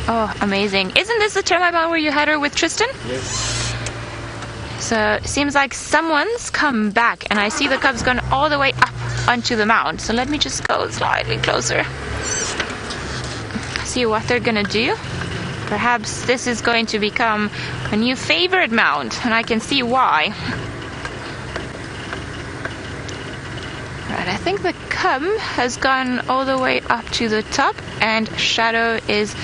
Oh, amazing. Isn't this the termite mound where you had her with Tristan? Yes. So it seems like someone's come back, and I see the cubs going all the way up onto the mound. So let me just go slightly closer. See what they're gonna do. Perhaps this is going to become a new favorite mound, and I can see why. Right, I think the cub has gone all the way up to the top, and Shadow is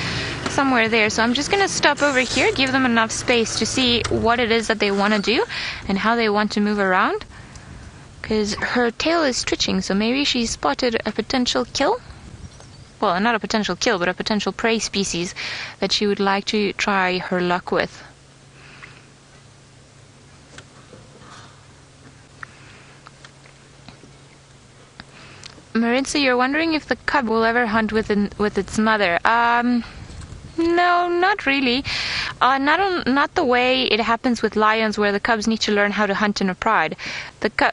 somewhere there. So I'm just going to stop over here, give them enough space to see what it is that they want to do and how they want to move around. Because her tail is twitching, so maybe she spotted a potential kill. Well, not a potential kill, but a potential prey species that she would like to try her luck with. Maritza, you're wondering if the cub will ever hunt with its mother. No, not really. Not the way it happens with lions, where the cubs need to learn how to hunt in a pride.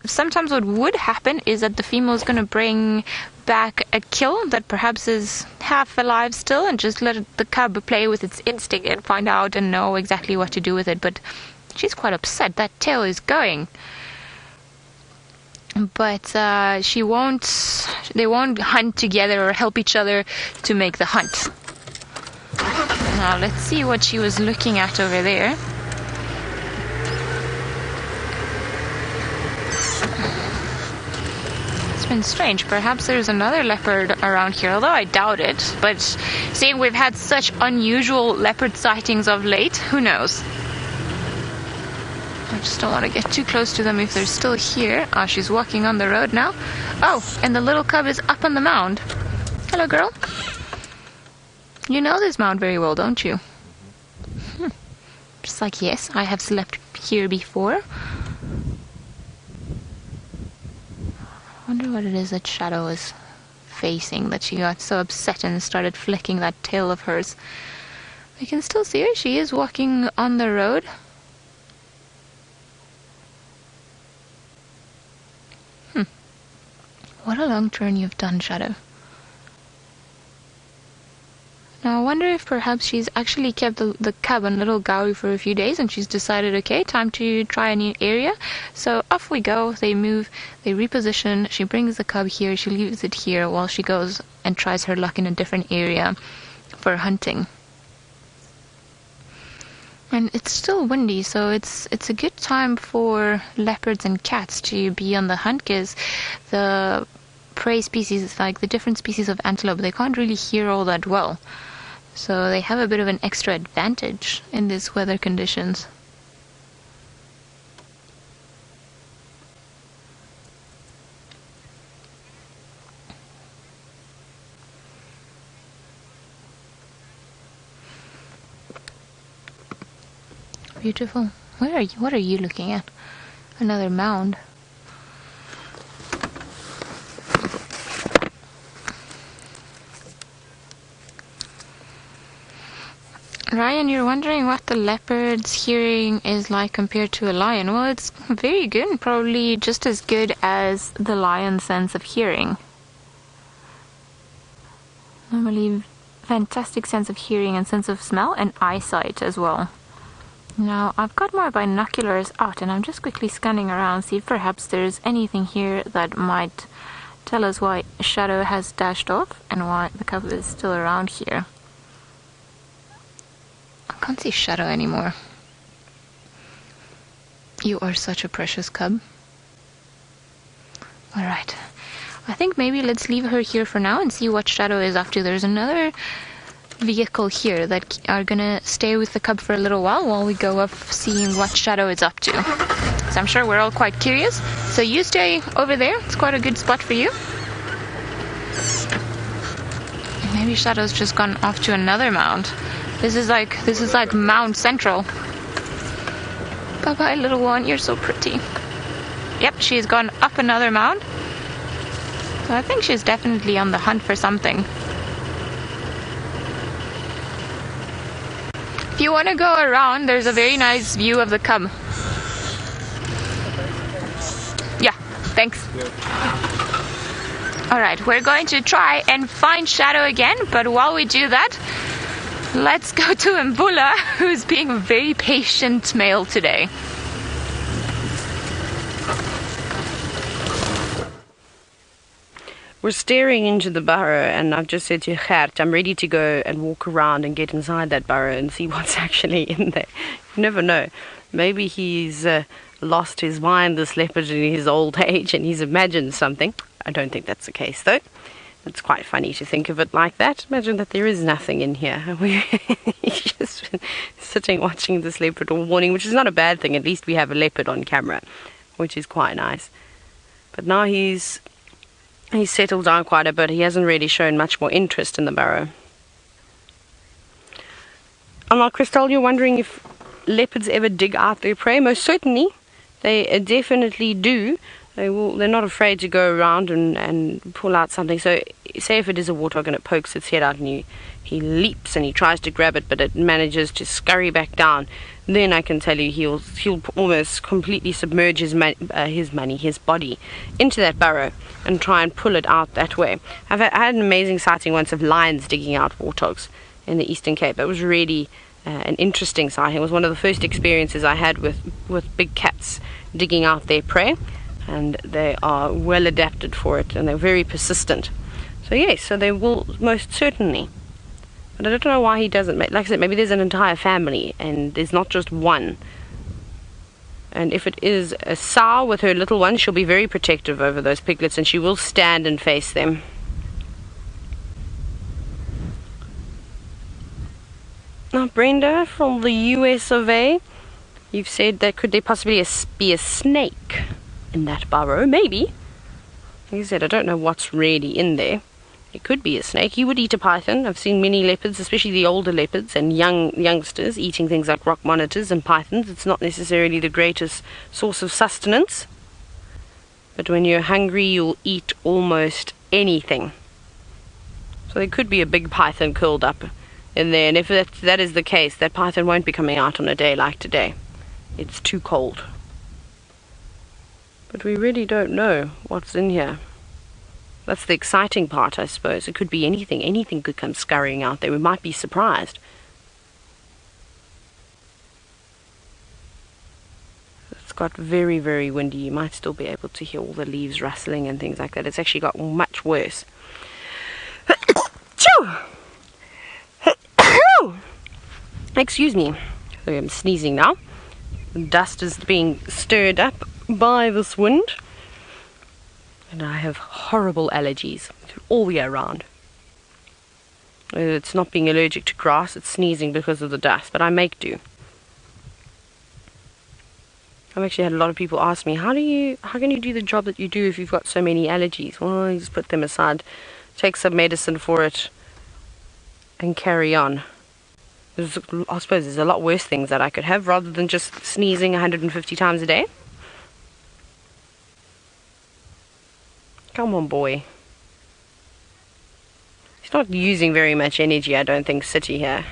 Sometimes what would happen is that the female is going to bring back a kill that perhaps is half alive still, and just let the cub play with its instinct and find out and know exactly what to do with it. But she's quite upset. That tail is going. But they won't hunt together or help each other to make the hunt. Now let's see what she was looking at over there. It's been strange. Perhaps there's another leopard around here, although I doubt it. But seeing we've had such unusual leopard sightings of late, who knows? I just don't want to get too close to them if they're still here. Ah, she's walking on the road now. Oh, and the little cub is up on the mound. Hello, girl. You know this mound very well, don't you? Just like, yes, I have slept here before. I wonder what it is that Shadow is facing, that she got so upset and started flicking that tail of hers. I can still see her. She is walking on the road. What a long turn you've done, Shadow. Now I wonder if perhaps she's actually kept the cub on Little Gowrie for a few days, and she's decided, okay, time to try a new area. So off we go. They move, they reposition. She brings the cub here. She leaves it here while she goes and tries her luck in a different area for hunting. And it's still windy, so it's a good time for leopards and cats to be on the hunt, because the prey species, like the different species of antelope, they can't really hear all that well. So they have a bit of an extra advantage in these weather conditions. Beautiful. What are you looking at? Another mound. Ryan, you're wondering what the leopard's hearing is like compared to a lion. Well, it's very good, probably just as good as the lion's sense of hearing. Normally, fantastic sense of hearing and sense of smell and eyesight as well. Now, I've got my binoculars out and I'm just quickly scanning around, see if perhaps there's anything here that might tell us why Shadow has dashed off and why the cub is still around here. I can't see Shadow anymore. You are such a precious cub. Alright. I think maybe let's leave her here for now and see what Shadow is up to. There's another vehicle here that are gonna stay with the cub for a little while we go off seeing what Shadow is up to. So I'm sure we're all quite curious. So you stay over there. It's quite a good spot for you. Maybe Shadow's just gone off to another mound. This is like Mound Central. Bye-bye, little one. You're so pretty. Yep, she's gone up another mound. So I think she's definitely on the hunt for something. If you want to go around, there's a very nice view of the cub. Yeah, thanks. Alright, we're going to try and find Shadow again, but while we do that, Let's go to Mvula, who's being a very patient male today. We're staring into the burrow, and I've just said to Gert, I'm ready to go and walk around and get inside that burrow and see what's actually in there. You never know. Maybe he's lost his mind, this leopard, in his old age, and he's imagined something. I don't think that's the case, though. It's quite funny to think of it like that. Imagine that there is nothing in here. He's just been sitting watching this leopard all morning, which is not a bad thing. At least we have a leopard on camera, which is quite nice. But now he's settled down quite a bit. He hasn't really shown much more interest in the burrow. And like Christelle, you're wondering if leopards ever dig out their prey. Most certainly, they definitely do. They're not afraid to go around and pull out something. So say if it is a warthog and it pokes its head out and he leaps and he tries to grab it, but it manages to scurry back down, then I can tell you he'll almost completely submerge his body into that burrow and try and pull it out that way. I had an amazing sighting once of lions digging out warthogs in the Eastern Cape. It was really an interesting sighting. It was one of the first experiences I had with big cats digging out their prey, and they are well adapted for it, and they're very persistent. So yes, so they will most certainly. But I don't know why he doesn't. Like I said, maybe there's an entire family and there's not just one. And if it is a sow with her little ones, she'll be very protective over those piglets, and she will stand and face them. Now, Brenda from the US of A, you've said that could there possibly be a snake in that burrow? Maybe. Like I said, I don't know what's really in there. It could be a snake. He would eat a python. I've seen many leopards, especially the older leopards and youngsters, eating things like rock monitors and pythons. It's not necessarily the greatest source of sustenance, but when you're hungry, you'll eat almost anything. So there could be a big python curled up in there, and if that is the case, that python won't be coming out on a day like today. It's too cold. But we really don't know what's in here. That's the exciting part, I suppose. It could be anything. Anything could come scurrying out there. We might be surprised. It's got very, very windy. You might still be able to hear all the leaves rustling and things like that. It's actually got much worse. Excuse me. So I'm sneezing now. The dust is being stirred up by this wind. And I have horrible allergies all year round. It's not being allergic to grass, it's sneezing because of the dust, but I make do. I've actually had a lot of people ask me, how can you do the job that you do if you've got so many allergies? Well, you just put them aside, take some medicine for it, and carry on. I suppose there's a lot worse things that I could have rather than just sneezing 150 times a day. Come on, boy. He's not using very much energy, I don't think, City here.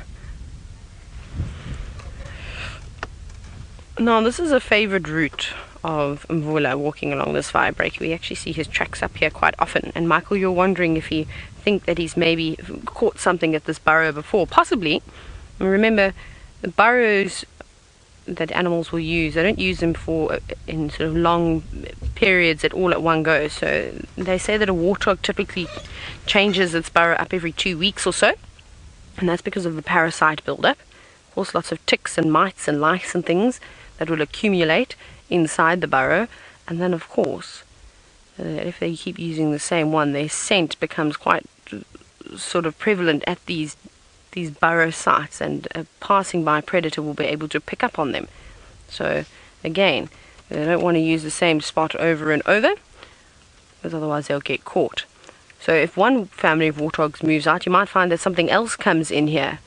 Now, this is a favored route of Mvula, walking along this fire break. We actually see his tracks up here quite often. And Michael, you're wondering if you think that he's maybe caught something at this burrow before. Possibly. And remember, the burrows that animals will use, they don't use them for in sort of long periods at one go. So they say that a warthog typically changes its burrow up every 2 weeks or so, and that's because of the parasite buildup. Of course, lots of ticks and mites and lice and things that will accumulate inside the burrow, and then of course if they keep using the same one, their scent becomes quite sort of prevalent at these burrow sites, and a passing by predator will be able to pick up on them. So again, they don't want to use the same spot over and over, because otherwise they'll get caught. So if one family of warthogs moves out, you might find that something else comes in here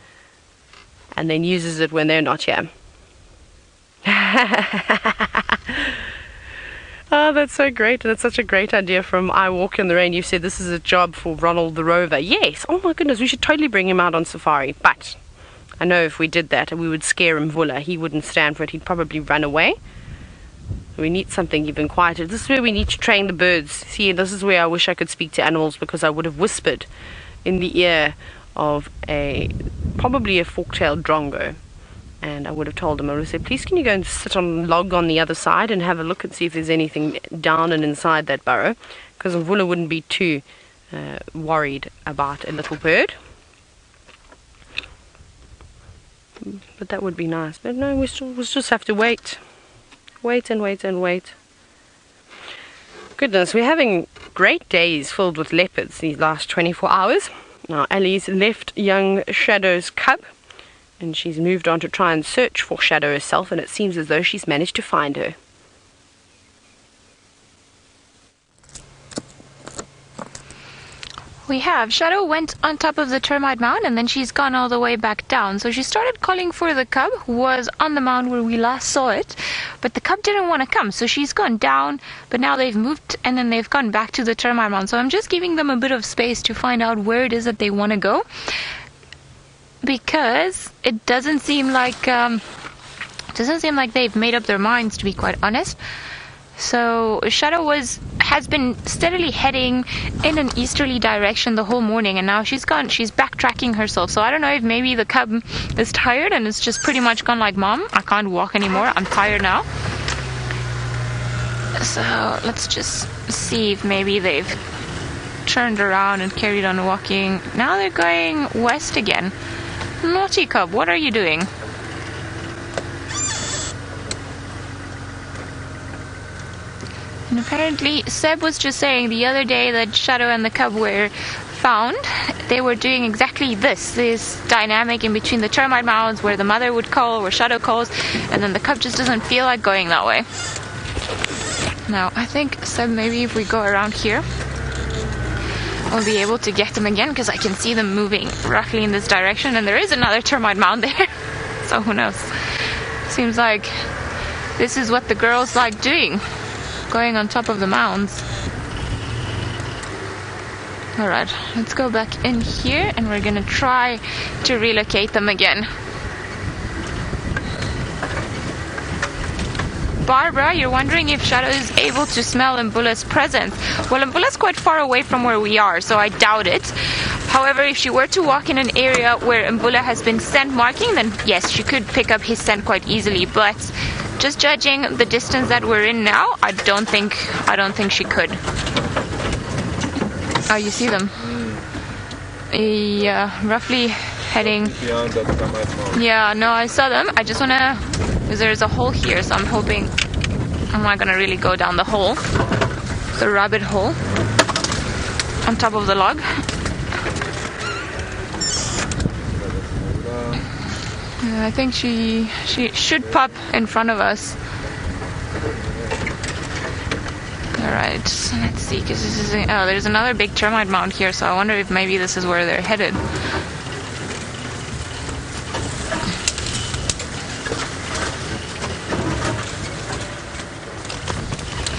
and then uses it when they're not here. Oh, that's so great. That's such a great idea from I Walk in the Rain. You said this is a job for Ronald the Rover. Yes. Oh my goodness, we should totally bring him out on safari. But I know if we did that, we would scare Mvula. He wouldn't stand for it. He'd probably run away. We need something even quieter. This is where we need to train the birds. See, this is where I wish I could speak to animals, because I would have whispered in the ear of probably a fork-tailed drongo. And I would have told him, I would have said, please can you go and sit on a log on the other side and have a look and see if there's anything down and inside that burrow, because Mvula wouldn't be too worried about a little bird. But that would be nice. But no, we'll just have to wait. Wait and wait and wait. Goodness, we're having great days filled with leopards these last 24 hours. Now, Ali's left young Shadow's cub, and she's moved on to try and search for Shadow herself, and it seems as though she's managed to find her. We have. Shadow went on top of the termite mound and then she's gone all the way back down. So she started calling for the cub who was on the mound where we last saw it. But the cub didn't want to come. So she's gone down. But now they've moved and then they've gone back to the termite mound. So I'm just giving them a bit of space to find out where it is that they want to go. Because it doesn't seem like they've made up their minds, to be quite honest. So Shadow has been steadily heading in an easterly direction the whole morning, and now she's backtracking herself. So I don't know if maybe the cub is tired and it's just pretty much gone like, Mom, I can't walk anymore, I'm tired now. So let's just see if maybe they've turned around and carried on walking. Now they're going west again. Naughty cub, what are you doing? And apparently Seb was just saying the other day that Shadow and the cub were found. They were doing exactly this dynamic in between the termite mounds where the mother would call, where Shadow calls, and then the cub just doesn't feel like going that way. Now I think Seb, maybe if we go around here we'll be able to get them again, because I can see them moving roughly in this direction, and there is another termite mound there. So who knows? Seems like this is what the girls like doing, going on top of the mounds. Alright, let's go back in here and we're gonna try to relocate them again. Barbara, you're wondering if Shadow is able to smell Mvula's presence. Well, Mvula's quite far away from where we are, so I doubt it. However, if she were to walk in an area where Mvula has been scent marking, then yes, she could pick up his scent quite easily, but just judging the distance that we're in now, I don't think she could. Oh, you see them? Yeah, roughly heading. Yeah, no, I saw them. I just wanna, because there's a hole here, so I'm hoping I'm not gonna really go down the hole, the rabbit hole, on top of the log. I think she should pop in front of us. Alright, let's see, because this is there's another big termite mound here, so I wonder if maybe this is where they're headed.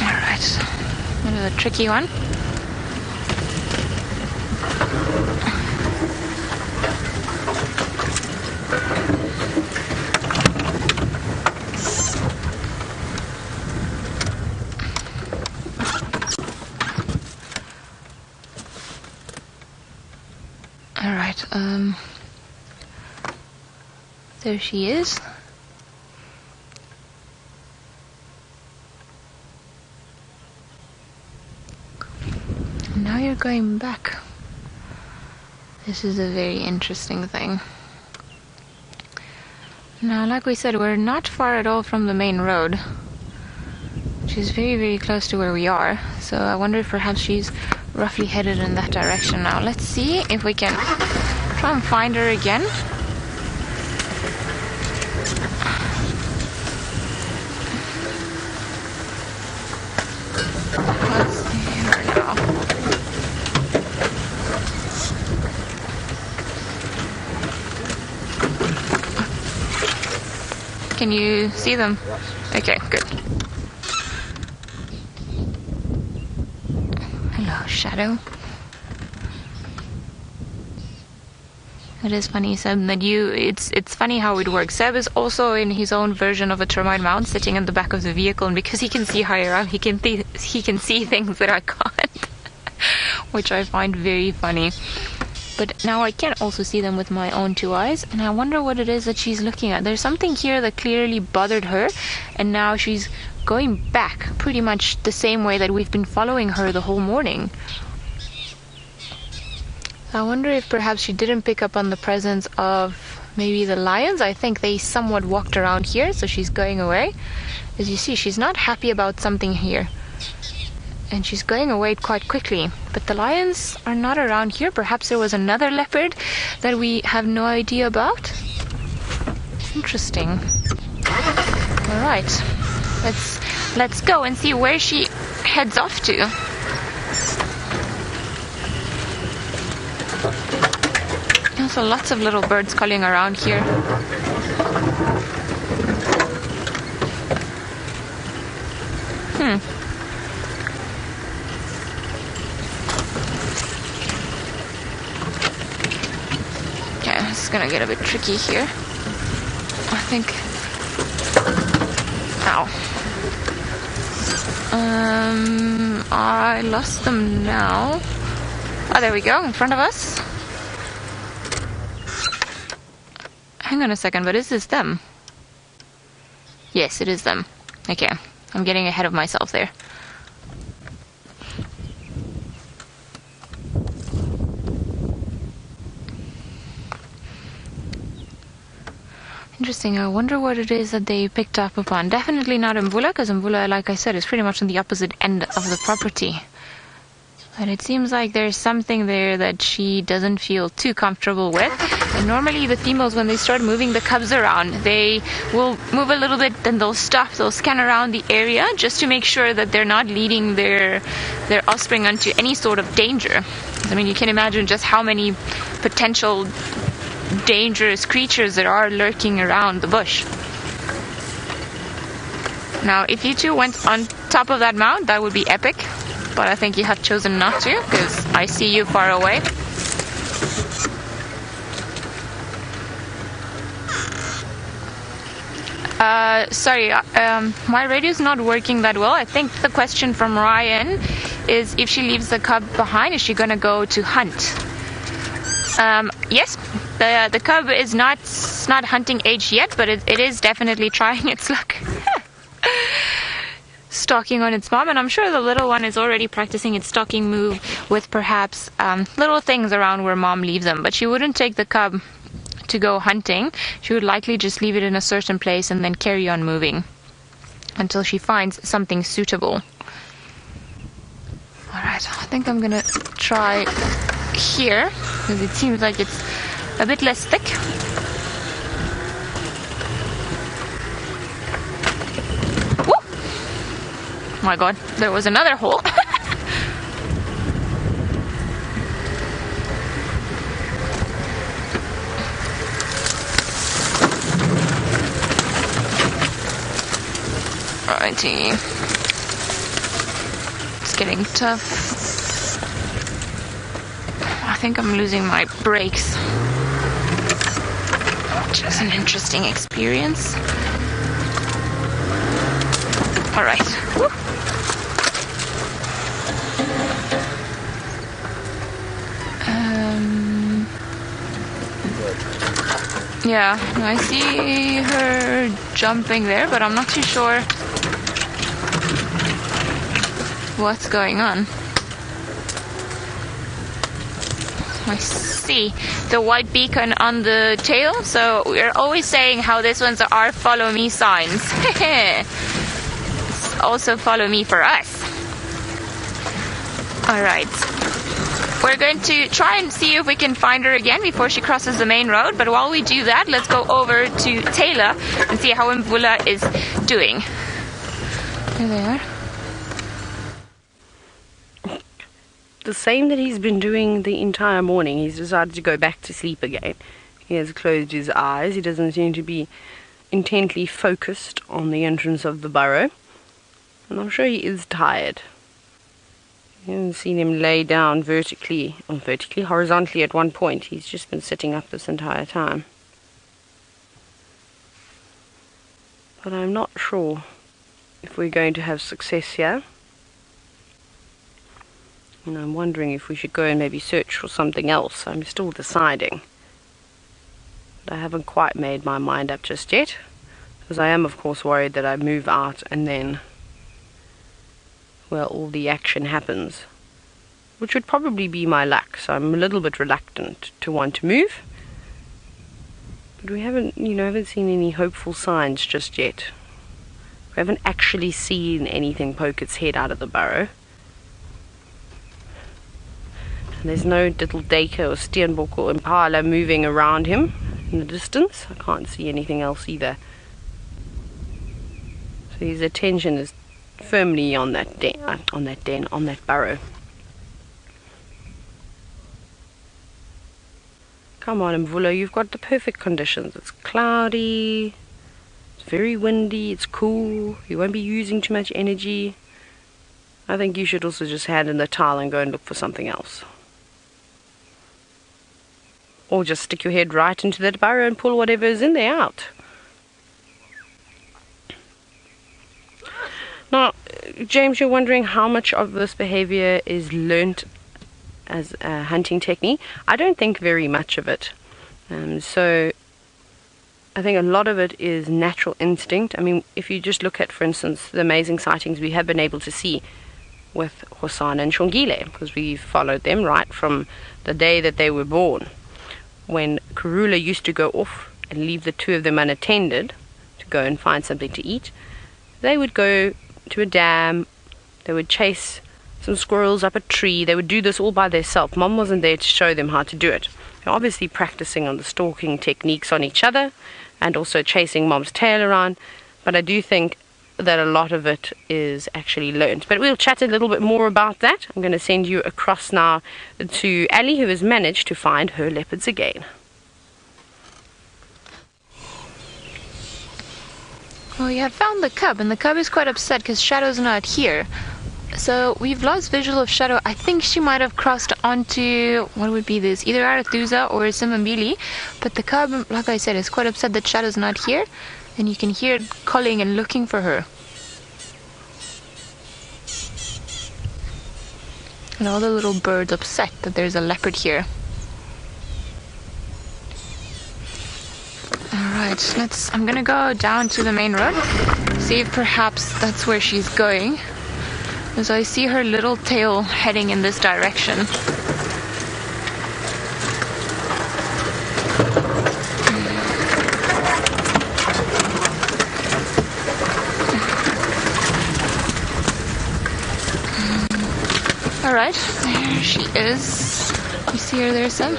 Alright, another tricky one. Alright, there she is. Now you're going back. This is a very interesting thing. Now, like we said, we're not far at all from the main road, which is very, very close to where we are. So I wonder if perhaps she's roughly headed in that direction now. Let's see if we can try and find her again. Let's see her now. Can you see them? Okay, good. Hello, Shadow. It is funny, Seb, that it's funny how it works. Seb is also in his own version of a termite mound, sitting in the back of the vehicle, and because he can see higher up, he can see things that I can't, which I find very funny. but now I can also see them with my own two eyes, and I wonder what it is that she's looking at. There's something here that clearly bothered her, and now she's going back pretty much the same way that we've been following her the whole morning. I wonder if perhaps she didn't pick up on the presence of maybe the lions. I think they somewhat walked around here, so she's going away. As you see, she's not happy about something here, and she's going away quite quickly. But the lions are not around here. Perhaps there was another leopard that we have no idea about. Interesting. All right, let's go and see where she heads off to. Also, lots of little birds calling around here. Okay, this is gonna get a bit tricky here. I think. Ow. I lost them now. Oh, there we go, in front of us. Hang on a second, but is this them? Yes, it is them. Okay, I'm getting ahead of myself there. Interesting. I wonder what it is that they picked up upon. Definitely not Mvula, because Mvula, like I said, is pretty much on the opposite end of the property. But it seems like there's something there that she doesn't feel too comfortable with. And normally the females, when they start moving the cubs around, they will move a little bit, then they'll stop, they'll scan around the area just to make sure that they're not leading their offspring onto any sort of danger. I mean, you can imagine just how many potential dangerous creatures there are lurking around the bush. Now, if you two went on top of that mound, that would be epic. But I think you have chosen not to, because I see you far away. Sorry, my radio's not working that well. I think the question from Ryan is if she leaves the cub behind, is she going to go to hunt? Yes, the cub is not hunting age yet, but it is definitely trying its luck. Stalking on its mom, and I'm sure the little one is already practicing its stalking move with perhaps little things around where mom leaves them, but she wouldn't take the cub to go hunting. She would likely just leave it in a certain place and then carry on moving until she finds something suitable. Alright, I think I'm gonna try here because it seems like it's a bit less thick. Oh my god, there was another hole. Righty. It's getting tough. I think I'm losing my brakes, which is an interesting experience. Alright. Yeah, I see her jumping there, but I'm not too sure what's going on. I see the white beacon on the tail, so we're always saying how this one's our follow me signs. It's also follow me for us. Alright. We're going to try and see if we can find her again before she crosses the main road, but while we do that, let's go over to Taylor and see how Mvula is doing. There they are. The same that he's been doing the entire morning. He's decided to go back to sleep again. He has closed his eyes. He doesn't seem to be intently focused on the entrance of the burrow. And I'm sure he is tired. You haven't seen him lay down horizontally at one point. He's just been sitting up this entire time. But I'm not sure if we're going to have success here. And I'm wondering if we should go and maybe search for something else. I'm still deciding. But I haven't quite made my mind up just yet. Because I am, of course, worried that I move out and then, well, all the action happens. Which would probably be my luck. So I'm a little bit reluctant to want to move. But we haven't seen any hopeful signs just yet. We haven't actually seen anything poke its head out of the burrow. And there's no little Deka or Steenbok or Impala moving around him in the distance. I can't see anything else either. So his attention is firmly on that burrow. Come on, Mvula, you've got the perfect conditions. It's cloudy, it's very windy, it's cool, you won't be using too much energy. I think you should also just hand in the towel and go and look for something else. Or just stick your head right into that burrow and pull whatever is in there out. Now, James, you're wondering how much of this behavior is learnt as a hunting technique. I don't think very much of it. So I think a lot of it is natural instinct. I mean, if you just look at, for instance, the amazing sightings we have been able to see with Hosan and Shongile, because we followed them right from the day that they were born. When Kruger used to go off and leave the two of them unattended to go and find something to eat, they would go to a dam, they would chase some squirrels up a tree. They would do this all by themselves. Mom wasn't there to show them how to do it. They're obviously practicing on the stalking techniques on each other and also chasing Mom's tail around, but I do think that a lot of it is actually learned. But we'll chat a little bit more about that. I'm going to send you across now to Ali, who has managed to find her leopards again. Well, we have found the cub, and the cub is quite upset because Shadow's not here. So we've lost visual of Shadow. I think she might have crossed onto, what would be this, either Arathusa or Simambili. But the cub, like I said, is quite upset that Shadow's not here. And you can hear it calling and looking for her. And all the little birds upset that there's a leopard here. Alright, I'm gonna go down to the main road. See if perhaps that's where she's going. As I see her little tail heading in this direction. Alright, there she is. You see her there, Sam?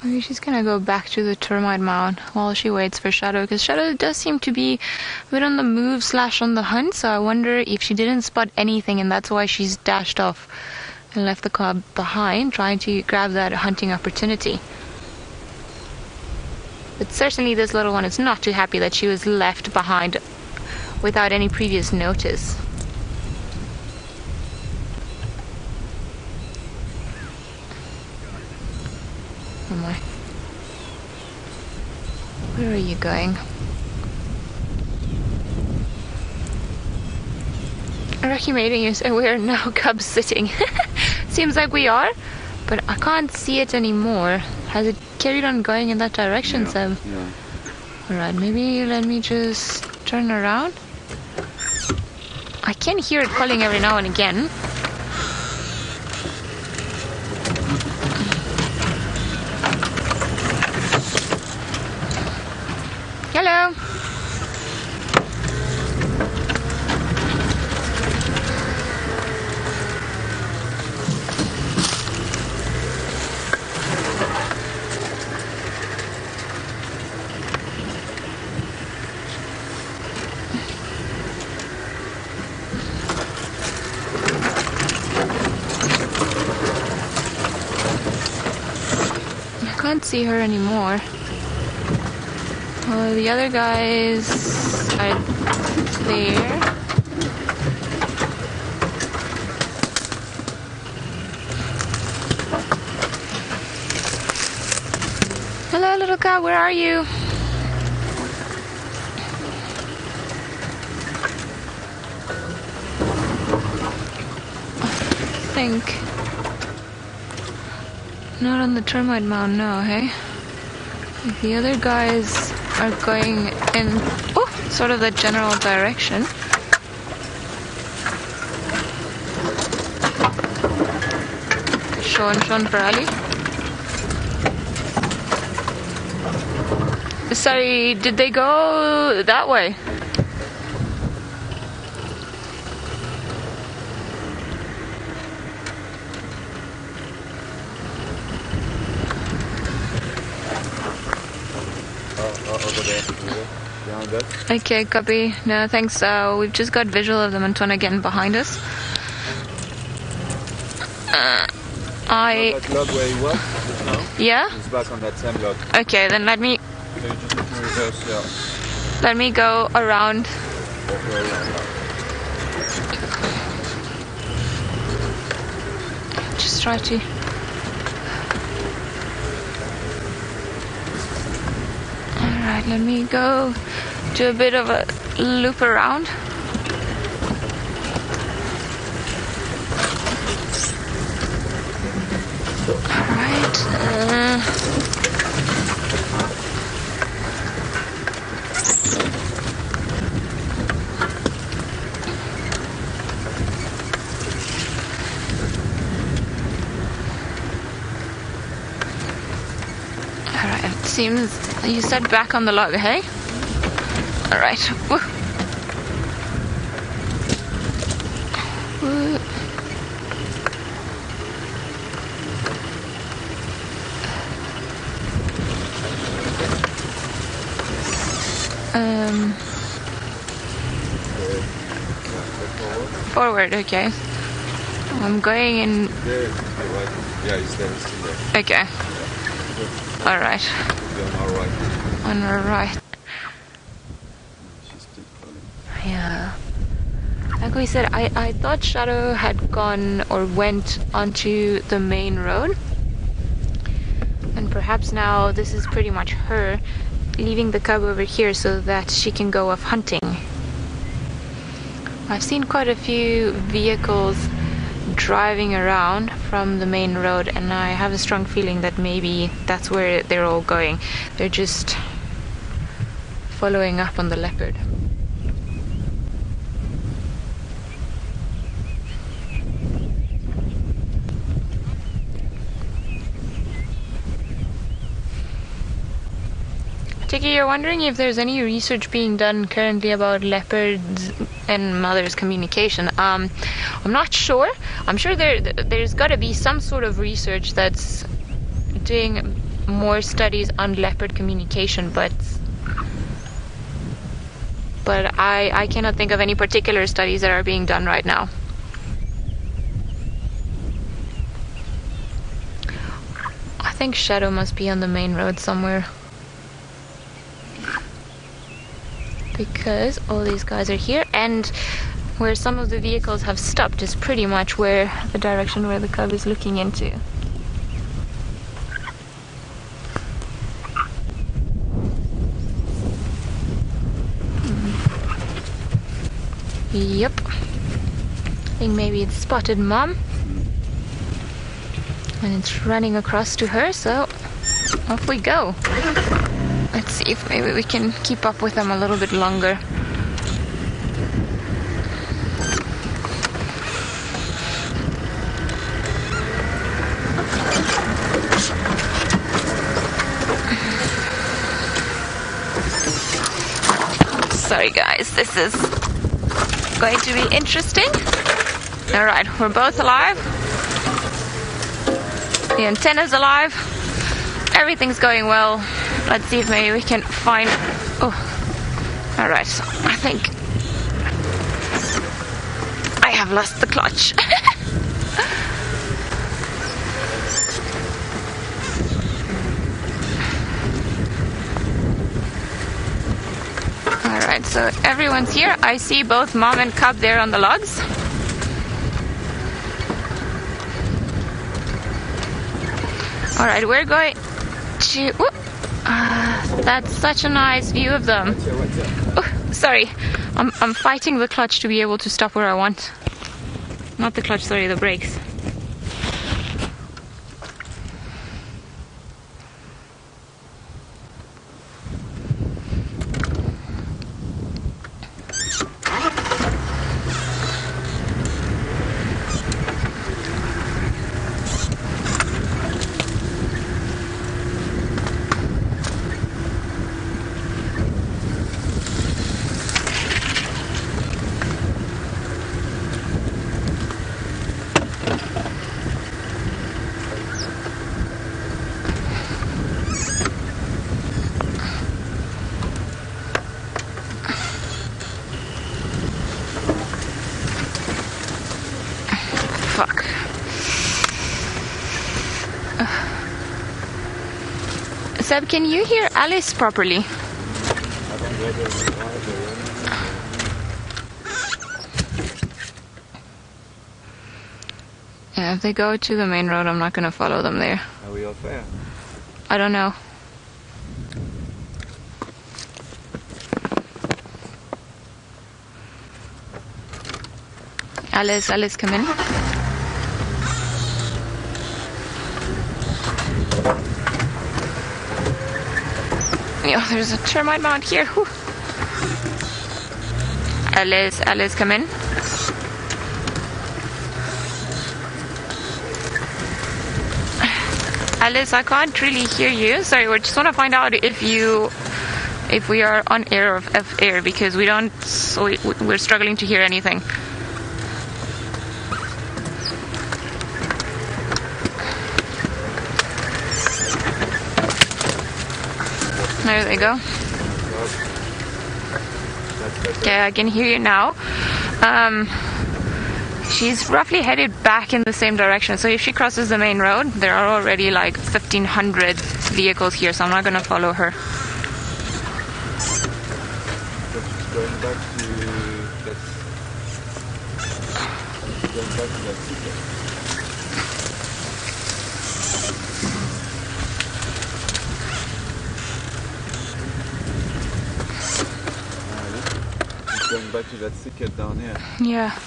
Maybe she's gonna go back to the termite mound while she waits for Shadow, because Shadow does seem to be a bit on the move / on the hunt, so I wonder if she didn't spot anything and that's why she's dashed off and left the cub behind, trying to grab that hunting opportunity. But certainly this little one is not too happy that she was left behind without any previous notice. Oh my. Where are you going? Recommending you say we're now cub sitting. Seems like we are, but I can't see it anymore. Has it carried on going in that direction, Seb? Yeah. Alright, maybe let me just turn around. I can hear it calling every now and again. Hello. I can't see her anymore. Well, the other guys are there. Hello, little cow, where are you? think. Not on the termite mound, no, hey? The other guys are going in sort of the general direction. Schon for Ali. Sorry, did they go that way? Over there, behind that. Okay, copy. No, thanks. We've just got visual of the Montana again behind us. That log where he was just now? Yeah? He's back on that same log. Okay, then let me So you just need to reverse, yeah. let me go around. Go around. Just try to. Alright, let me go do a bit of a loop around. Alright. Alright, it seems you said back on the log, hey? Alright. Woo. Woo. Forward, okay. I'm going in. There, right. Yeah, he's there, he's still there. Okay. Alright. On our right. On our right. She's still calling. Yeah. Like we said, I thought Shadow had gone or went onto the main road. And perhaps now this is pretty much her leaving the cub over here so that she can go off hunting. I've seen quite a few vehicles driving around from the main road, and I have a strong feeling that maybe that's where they're all going. They're just following up on the leopard. Tiki, you're wondering if there's any research being done currently about leopards and mothers' communication. I'm not sure. I'm sure there's got to be some sort of research that's doing more studies on leopard communication, but I cannot think of any particular studies that are being done right now. I think Shadow must be on the main road somewhere. Because all these guys are here, and where some of the vehicles have stopped is pretty much where the direction where the cub is looking into. Yep. I think maybe it's spotted Mom. And it's running across to her, so off we go. Let's see if maybe we can keep up with them a little bit longer. Sorry guys, this is going to be interesting. Alright, we're both alive. The antenna's alive. Everything's going well. Let's see if maybe we can find... Oh, alright, I think I have lost the clutch. Alright, so everyone's here. I see both Mom and Cub there on the logs. Alright, we're going to... that's such a nice view of them. Oh, sorry, I'm fighting the clutch to be able to stop where I want. Not the clutch, sorry, the brakes. Seb, can you hear Alice properly? Yeah, if they go to the main road, I'm not going to follow them there. Are we off air? I don't know. Alice, come in. Yeah, there's a termite mound here. Whew. Alice, come in. Alice, I can't really hear you. Sorry, we just want to find out if we are on air or off air, because we're struggling to hear anything. There they go. Okay, I can hear you now. She's roughly headed back in the same direction. So if she crosses the main road, there are already like 1,500 vehicles here, so I'm not going to follow her. Going back to that ticket. Going back to that thicket down here. Yeah.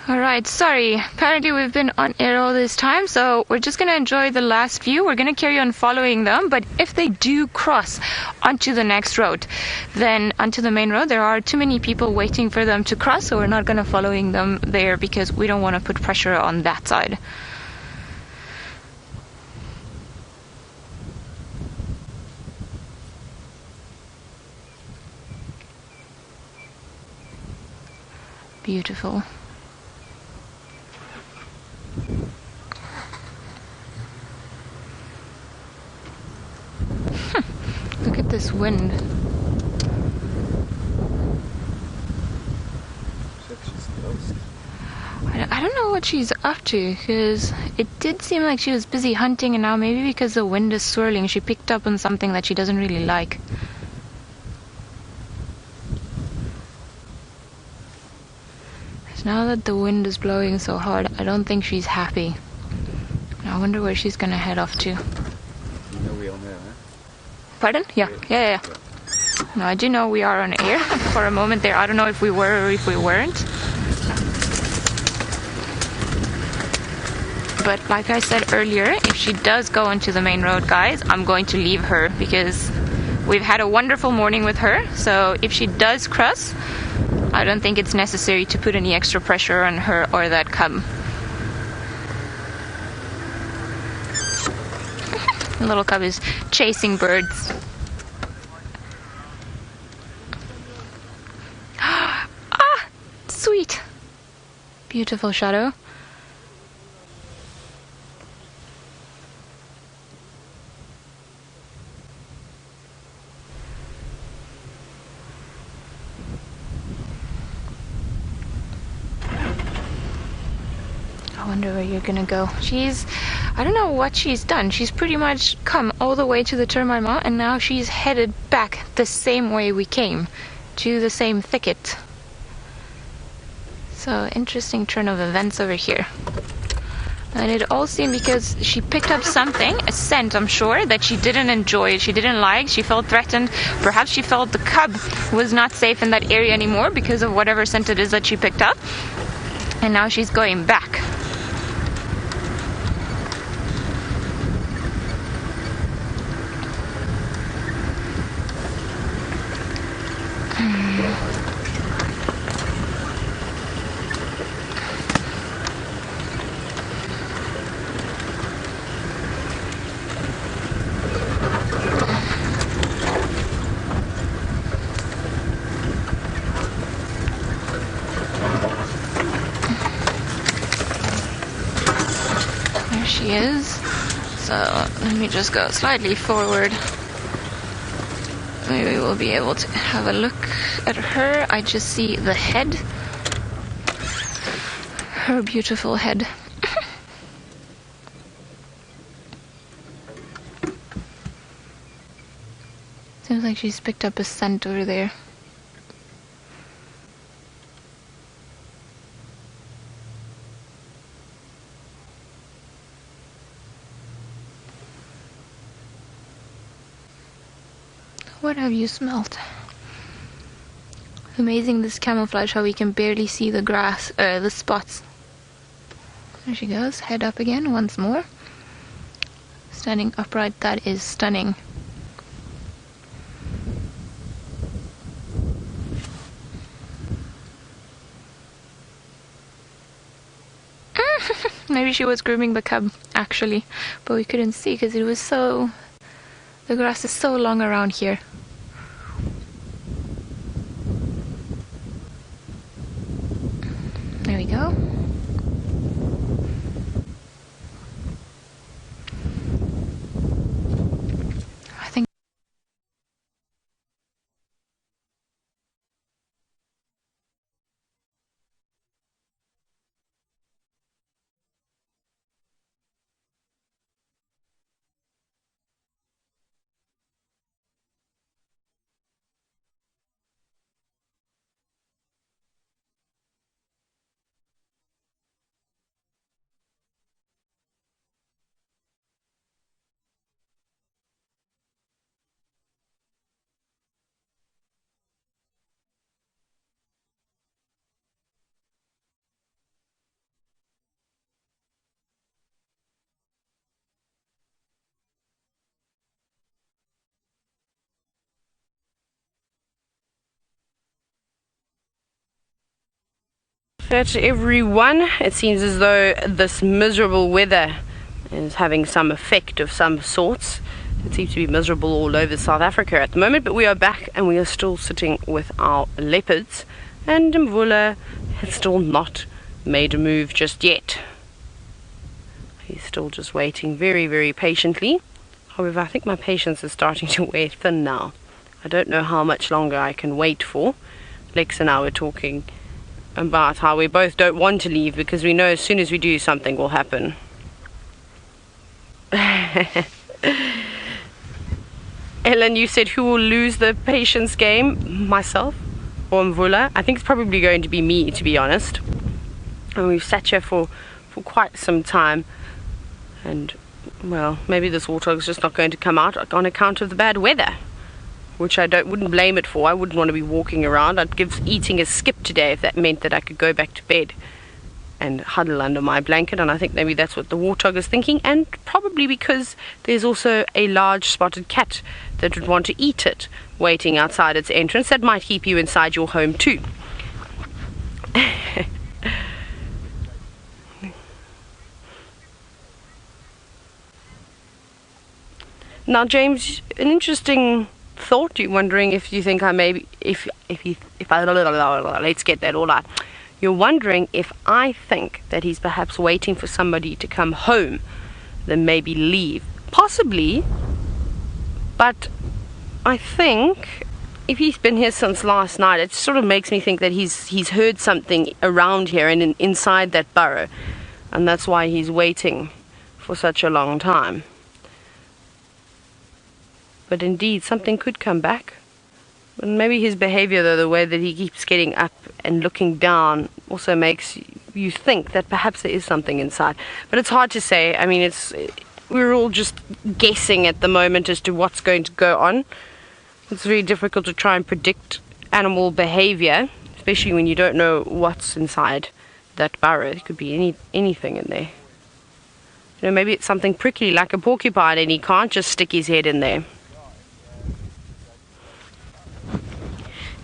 Alright, sorry. Apparently we've been on air all this time, so we're just going to enjoy the last view. We're going to carry on following them, but if they do cross onto the next road, then onto the main road, there are too many people waiting for them to cross, so we're not going to following them there because we don't want to put pressure on that side. Beautiful. Look at this wind. I don't know what she's up to, because it did seem like she was busy hunting, and now maybe because the wind is swirling, she picked up on something that she doesn't really like. Now that the wind is blowing so hard, I don't think she's happy. I wonder where she's gonna head off to. You know we're on air, eh? Pardon? Yeah. No, I do know we are on air. For a moment there, I don't know if we were or if we weren't. But like I said earlier, if she does go onto the main road, guys, I'm going to leave her because we've had a wonderful morning with her. So if she does cross, I don't think it's necessary to put any extra pressure on her or that cub. The little cub is chasing birds. Ah, sweet. Beautiful shadow. I wonder where you're gonna go. I don't know what she's done. She's pretty much come all the way to the termite mound, and now she's headed back the same way we came, to the same thicket. So, interesting turn of events over here. And it all seemed because she picked up something, a scent, I'm sure, that she didn't enjoy, she didn't like, she felt threatened. Perhaps she felt the cub was not safe in that area anymore because of whatever scent it is that she picked up. And now she's going back. She is. So let me just go slightly forward. Maybe we'll be able to have a look at her. I just see the head. Her beautiful head. Seems like she's picked up a scent over there. What have you smelt? Amazing, this camouflage, how we can barely see the grass, the spots. There she goes, head up again once more. Standing upright, that is stunning. Maybe she was grooming the cub, actually, but we couldn't see because it was so... The grass is so long around here. There we go. I think to everyone, it seems as though this miserable weather is having some effect of some sorts. It seems to be miserable all over South Africa at the moment, but we are back and we are still sitting with our leopards, and Mvula has still not made a move just yet. He's still just waiting very, very patiently. However, I think my patience is starting to wear thin now. I don't know how much longer I can wait for. Lex and I were talking about how we both don't want to leave because we know as soon as we do, something will happen. Ellen, you said who will lose the patience game? Myself or Mvula? I think it's probably going to be me, to be honest. And we've sat here for quite some time, and well, maybe this warthog's just not going to come out on account of the bad weather, which I wouldn't blame it for. I wouldn't want to be walking around. I'd give eating a skip today if that meant that I could go back to bed and huddle under my blanket, and I think maybe that's what the warthog is thinking, and probably because there's also a large spotted cat that would want to eat it waiting outside its entrance. That might keep you inside your home too. Now, James, an interesting thought. You're wondering if you think I maybe if I let's get that all out. You're wondering if I think that he's perhaps waiting for somebody to come home, then maybe leave. Possibly, but I think if he's been here since last night, it sort of makes me think that he's heard something around here and inside that burrow, and that's why he's waiting for such a long time. But indeed, something could come back. And maybe his behavior, though, the way that he keeps getting up and looking down, also makes you think that perhaps there is something inside. But it's hard to say. I mean, we're all just guessing at the moment as to what's going to go on. It's very difficult to try and predict animal behavior, especially when you don't know what's inside that burrow. It could be anything in there. You know, maybe it's something prickly like a porcupine, and he can't just stick his head in there.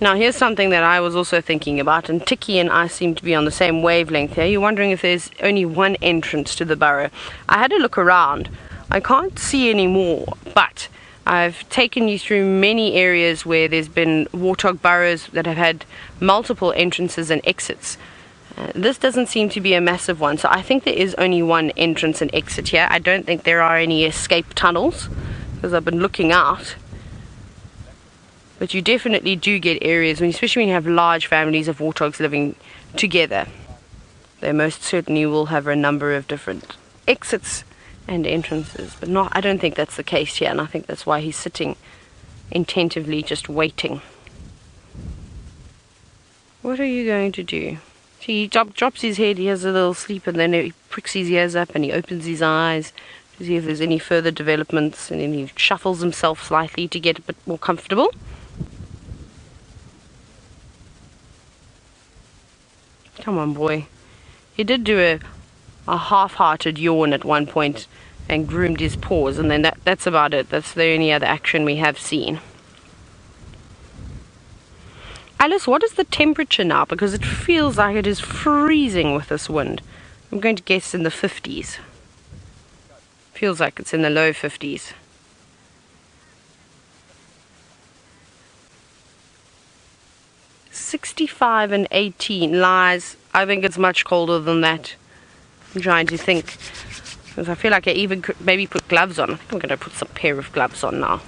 Now, here's something that I was also thinking about, and Tiki and I seem to be on the same wavelength here. You're wondering if there's only one entrance to the burrow. I had a look around. I can't see any more, but I've taken you through many areas where there's been warthog burrows that have had multiple entrances and exits. This doesn't seem to be a massive one, so I think there is only one entrance and exit here. I don't think there are any escape tunnels, because I've been looking out. But you definitely do get areas, especially when you have large families of warthogs living together. They most certainly will have a number of different exits and entrances, but I don't think that's the case here, and I think that's why he's sitting attentively just waiting. What are you going to do? See, he drops his head, he has a little sleep, and then he pricks his ears up and he opens his eyes to see if there's any further developments, and then he shuffles himself slightly to get a bit more comfortable. Come on, boy. He did do a half-hearted yawn at one point and groomed his paws, and then that's about it. That's the only other action we have seen. Alice, what is the temperature now? Because it feels like it is freezing with this wind. I'm going to guess in the 50s. Feels like it's in the low 50s. "65 and 18 lies. I think it's much colder than that. I'm trying to think, because I feel like I even could maybe put gloves on. I think I'm going to put some pair of gloves on now.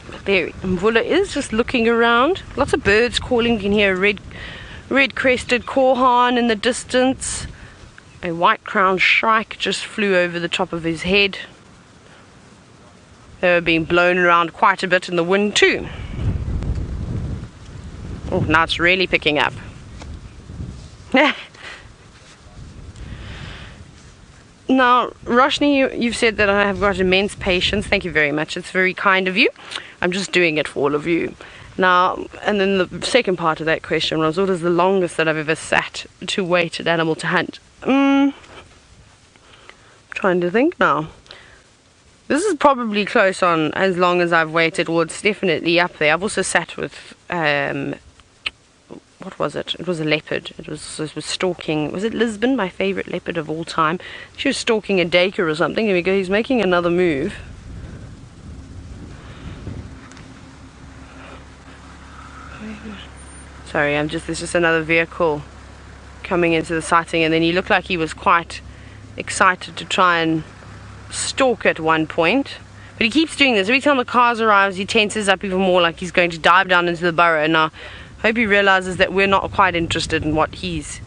But there, Mvula is just looking around. Lots of birds calling. You can hear a red-crested korhaan in the distance. A white-crowned shrike just flew over the top of his head. They were being blown around quite a bit in the wind too. Oh, now it's really picking up. Now, Roshni, you've said that I have got immense patience. Thank you very much. It's very kind of you. I'm just doing it for all of you. Now, and then the second part of that question was, what is the longest that I've ever sat to wait an animal to hunt? Trying to think now. This is probably close on as long as I've waited. Well, it's definitely up there. I've also sat with what was it? It was a leopard. It was stalking. Was it Lisbon, my favorite leopard of all time? She was stalking a daker or something. There we go. He's making another move. Sorry, there's just another vehicle coming into the sighting, and then he looked like he was quite excited to try and stalk at one point. But he keeps doing this. Every time the cars arrives, he tenses up even more, like he's going to dive down into the burrow. And now I hope he realizes that we're not quite interested in what he's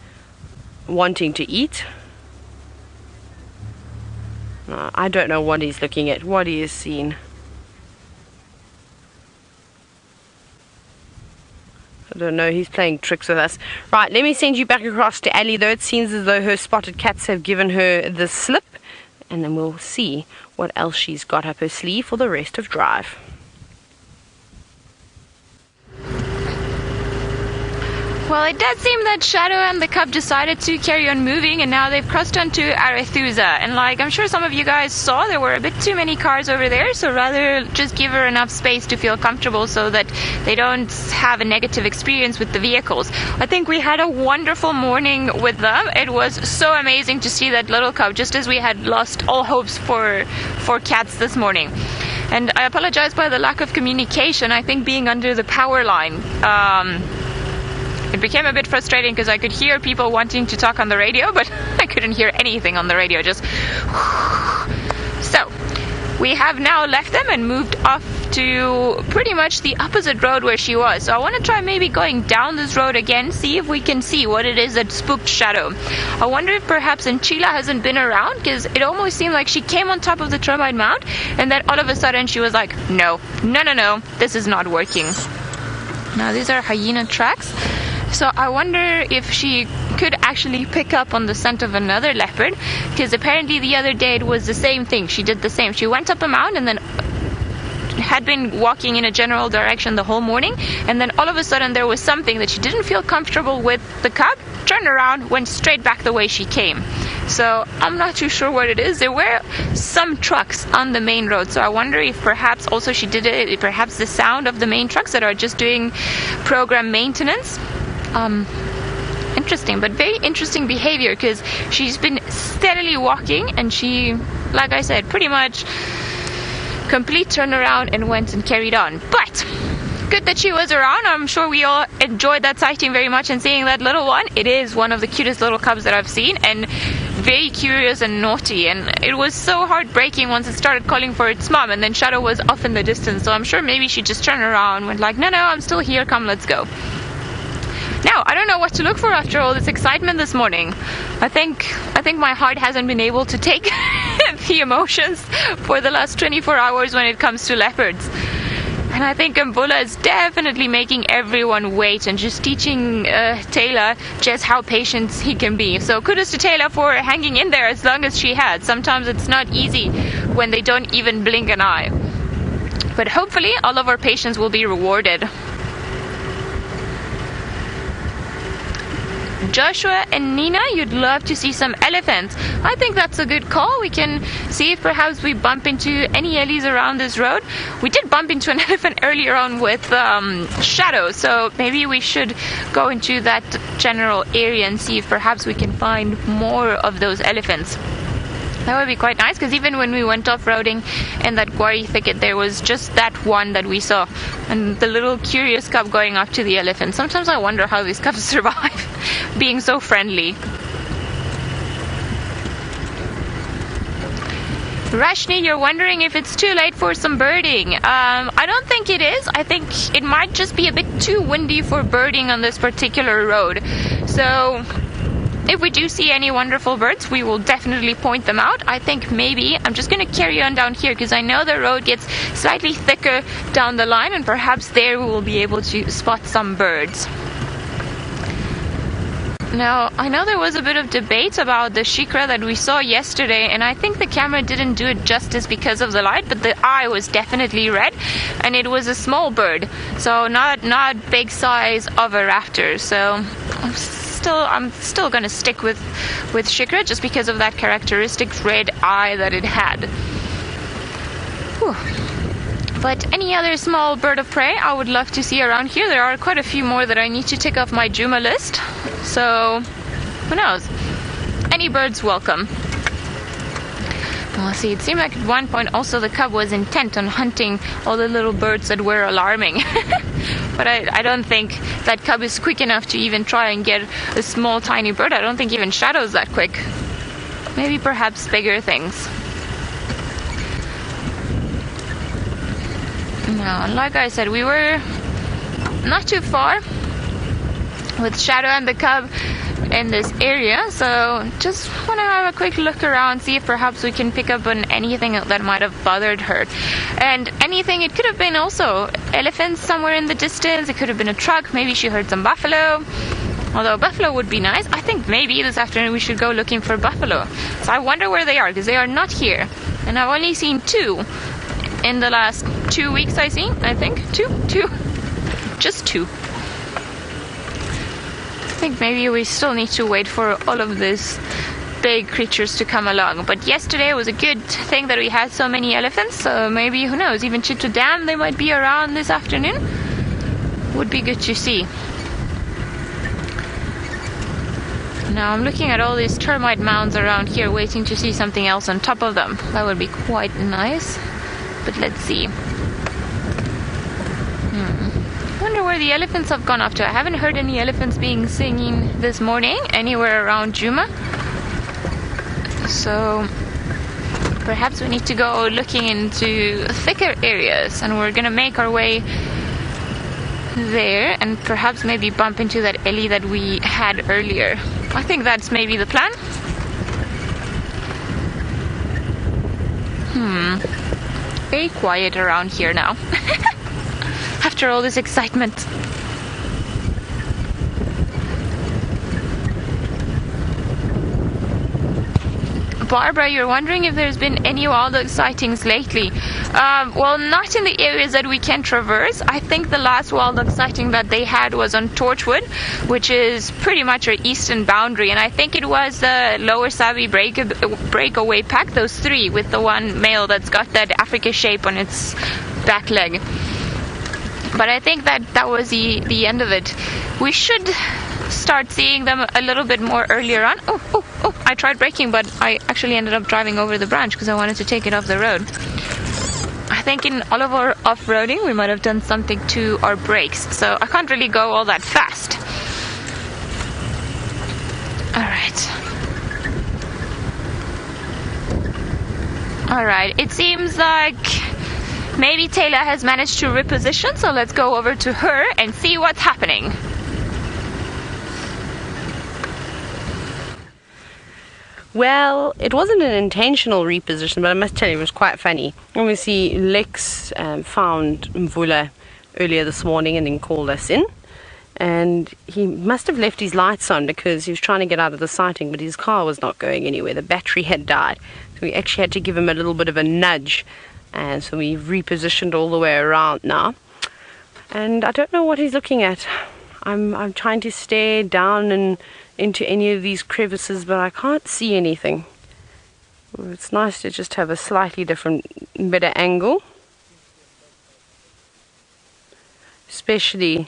wanting to eat. I don't know what he's looking at, what he has seen. I don't know, he's playing tricks with us. Right, let me send you back across to Ali, though. It seems as though her spotted cats have given her the slip. And then we'll see what else she's got up her sleeve for the rest of drive. Well, it does seem that Shadow and the cub decided to carry on moving, and now they've crossed onto Arethusa. And like I'm sure some of you guys saw, there were a bit too many cars over there, so rather just give her enough space to feel comfortable so that they don't have a negative experience with the vehicles. I think we had a wonderful morning with them. It was so amazing to see that little cub, just as we had lost all hopes for cats this morning. And I apologize by the lack of communication. I think being under the power line, it became a bit frustrating because I could hear people wanting to talk on the radio, but I couldn't hear anything on the radio, just so we have now left them and moved off to pretty much the opposite road where she was. So I want to try maybe going down this road again, see if we can see what it is that spooked Shadow. I wonder if perhaps Inula hasn't been around, because it almost seemed like she came on top of the termite mound and then all of a sudden she was like, no, this is not working. Now these are hyena tracks. So I wonder if she could actually pick up on the scent of another leopard, because apparently the other day it was the same thing. She did the same. She went up a mound and then had been walking in a general direction the whole morning, and then all of a sudden there was something that she didn't feel comfortable with the cub, turned around, went straight back the way she came. So I'm not too sure what it is. There were some trucks on the main road, so I wonder if perhaps also she did it, perhaps the sound of the main trucks that are just doing program maintenance. Interesting, but very interesting behavior, because she's been steadily walking and she, like I said, pretty much complete turnaround and went and carried on. But good that she was around. I'm sure we all enjoyed that sighting very much, and seeing that little one. It is one of the cutest little cubs that I've seen, and very curious and naughty, and it was so heartbreaking once it started calling for its mom, and then Shadow was off in the distance. So I'm sure maybe she just turned around, went like, no, I'm still here, come, let's go. Now, I don't know what to look for after all this excitement this morning. I think my heart hasn't been able to take the emotions for the last 24 hours when it comes to leopards. And I think Mvula is definitely making everyone wait and just teaching Taylor just how patient he can be. So kudos to Taylor for hanging in there as long as she had. Sometimes it's not easy when they don't even blink an eye. But hopefully all of our patience will be rewarded. Joshua and Nina, you'd love to see some elephants. I think that's a good call. We can see if perhaps we bump into any ellies around this road. We did bump into an elephant earlier on with Shadow, so maybe we should go into that general area and see if perhaps we can find more of those elephants. That would be quite nice, because even when we went off-roading in that quarry thicket, there was just that one that we saw. And the little curious cub going up to the elephant. Sometimes I wonder how these cubs survive being so friendly. Rashni, you're wondering if it's too late for some birding. I don't think it is. I think it might just be a bit too windy for birding on this particular road. So if we do see any wonderful birds, we will definitely point them out. I think maybe I'm just going to carry on down here, because I know the road gets slightly thicker down the line, and perhaps there we will be able to spot some birds. Now, I know there was a bit of debate about the shikra that we saw yesterday, and I think the camera didn't do it justice because of the light, but the eye was definitely red, and it was a small bird, so not big size of a raptor. So I'm still going to stick with shikra just because of that characteristic red eye that it had. Whew. But any other small bird of prey I would love to see around here. There are quite a few more that I need to tick off my Djuma list. So, who knows? Any birds welcome. Well, see, it seemed like at one point also the cub was intent on hunting all the little birds that were alarming. But I don't think that cub is quick enough to even try and get a small tiny bird. I don't think even Shadow's that quick. Maybe perhaps bigger things. Now, like I said, we were not too far with Shadow and the cub in this area, so just want to have a quick look around, see if perhaps we can pick up on anything that might have bothered her. And anything, it could have been also elephants somewhere in the distance, it could have been a truck, maybe she heard some buffalo, although buffalo would be nice. I think maybe this afternoon we should go looking for buffalo. So I wonder where they are, because they are not here, and I've only seen 2 in the last 2 weeks. I think two, just 2. I think maybe we still need to wait for all of these big creatures to come along. But yesterday was a good thing that we had so many elephants, so maybe, who knows, even Chitwa Dam, they might be around this afternoon. Would be good to see. Now I'm looking at all these termite mounds around here, waiting to see something else on top of them. That would be quite nice. But let's see. I wonder where the elephants have gone off to. I haven't heard any elephants being singing this morning anywhere around Djuma. So perhaps we need to go looking into thicker areas, and we're gonna make our way there and perhaps maybe bump into that ellie that we had earlier. I think that's maybe the plan. Very quiet around here now. After all this excitement. Barbara, you're wondering if there's been any wildlife sightings lately. Well, not in the areas that we can traverse. I think the last wildlife sighting that they had was on Torchwood, which is pretty much our eastern boundary, and I think it was the lower Sabi breakaway pack, those 3, with the one male that's got that Africa shape on its back leg. But I think that was the end of it. We should start seeing them a little bit more earlier on. Oh, I tried braking, but I actually ended up driving over the branch because I wanted to take it off the road. I think in all of our off-roading we might have done something to our brakes, so I can't really go all that fast. Alright, it seems like maybe Taylor has managed to reposition, so let's go over to her and see what's happening. Well, it wasn't an intentional reposition, but I must tell you, it was quite funny. Obviously, Lex found Mvula earlier this morning and then called us in. And he must have left his lights on because he was trying to get out of the sighting, but his car was not going anywhere. The battery had died. So we actually had to give him a little bit of a nudge. And so we've repositioned all the way around now. And I don't know what he's looking at. I'm trying to stare down and into any of these crevices, but I can't see anything. It's nice to just have a slightly different, better angle. Especially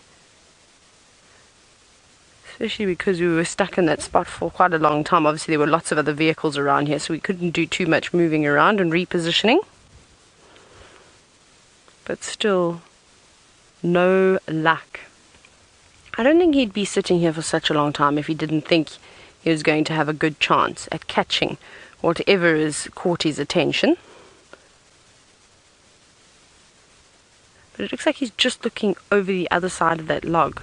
because we were stuck in that spot for quite a long time. Obviously there were lots of other vehicles around here, so we couldn't do too much moving around and repositioning. But still, no luck. I don't think he'd be sitting here for such a long time if he didn't think he was going to have a good chance at catching whatever has caught his attention. But it looks like he's just looking over the other side of that log.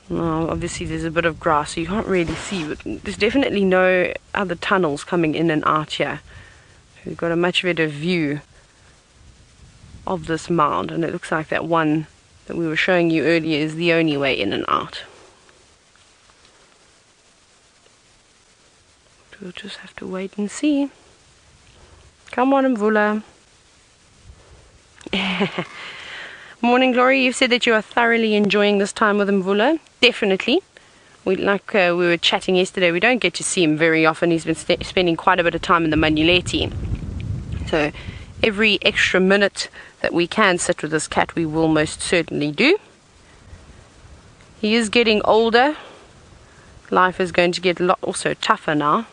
Now, obviously there's a bit of grass, so you can't really see, but there's definitely no other tunnels coming in and out here. We've got a much better view of this mound, and it looks like that one that we were showing you earlier is the only way in and out. We'll just have to wait and see. Come on, Mvula. Morning Glory, you've said that you are thoroughly enjoying this time with Mvula. Definitely. We were chatting yesterday, we don't get to see him very often. He's been spending quite a bit of time in the Manuleti. So every extra minute that we can sit with this cat, we will most certainly do. He is getting older. Life is going to get a lot also tougher now,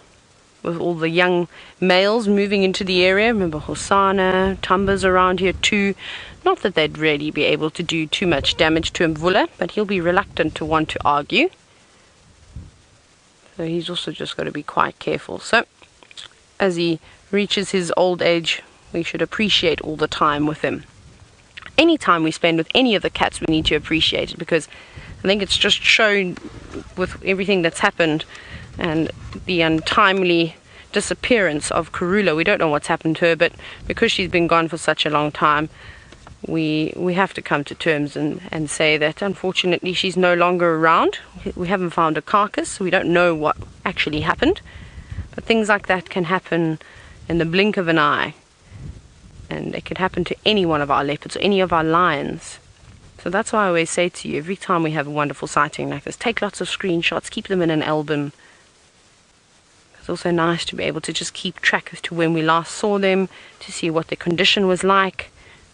with all the young males moving into the area. Remember Hosana, Tumba's around here too. Not that they'd really be able to do too much damage to Mvula, but he'll be reluctant to want to argue. So he's also just got to be quite careful. So as he reaches his old age, we should appreciate all the time with him. Any time we spend with any of the cats, we need to appreciate it, because I think it's just shown with everything that's happened and the untimely disappearance of Karula. We don't know what's happened to her, but because she's been gone for such a long time, we have to come to terms and say that unfortunately she's no longer around. We haven't found a carcass, so we don't know what actually happened. But things like that can happen in the blink of an eye. And it could happen to any one of our leopards or any of our lions. So that's why I always say to you, every time we have a wonderful sighting like this, take lots of screenshots, keep them in an album. It's also nice to be able to just keep track as to when we last saw them, to see what their condition was like.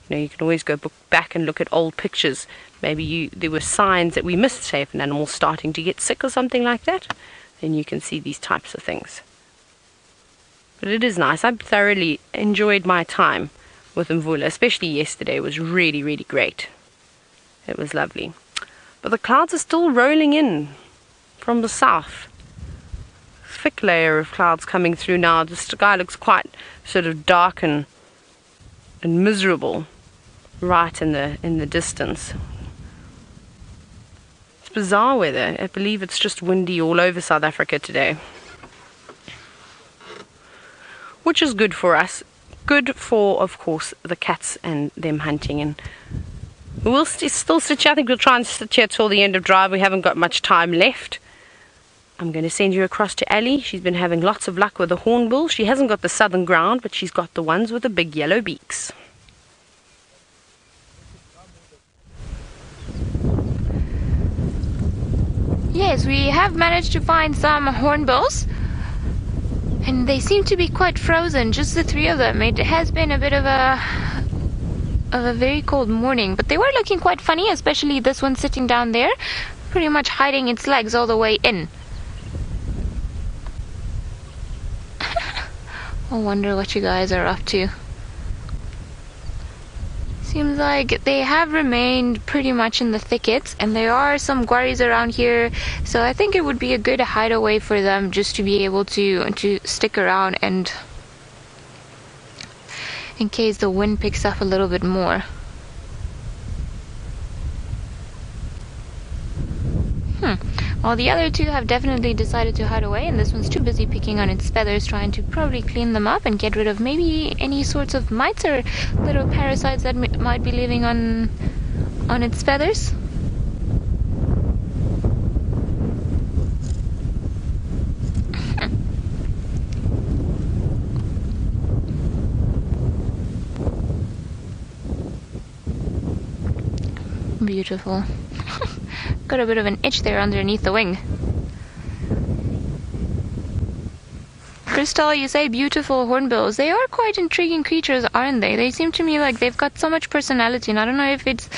You know, you can always go back and look at old pictures. Maybe there were signs that we missed, say, if an animal's starting to get sick or something like that. Then you can see these types of things. But it is nice. I've thoroughly enjoyed my time with Mvula, especially yesterday. It was really, really great. It was lovely. But the clouds are still rolling in from the south. Thick layer of clouds coming through now. The sky looks quite sort of dark and miserable right in the distance. It's bizarre weather. I believe it's just windy all over South Africa today, which is good for us. Good for, of course, the cats and them hunting. And we'll still sit here. I think we'll try and sit here till the end of drive. We haven't got much time left. I'm going to send you across to Ali. She's been having lots of luck with the hornbill. She hasn't got the southern ground, but she's got the ones with the big yellow beaks. Yes, we have managed to find some hornbills. And they seem to be quite frozen, just the three of them. It has been a bit of a very cold morning, but they were looking quite funny, especially this one sitting down there, pretty much hiding its legs all the way in. I wonder what you guys are up to. Seems like they have remained pretty much in the thickets, and there are some quarries around here, so I think it would be a good hideaway for them just to be able to stick around, and in case the wind picks up a little bit more. While the other two have definitely decided to hide away, and this one's too busy picking on its feathers, trying to probably clean them up and get rid of maybe any sorts of mites or little parasites that might be living on its feathers. Beautiful. Got a bit of an itch there underneath the wing. Crystal, you say beautiful hornbills. They are quite intriguing creatures, aren't they? They seem to me like they've got so much personality, and I don't know if it's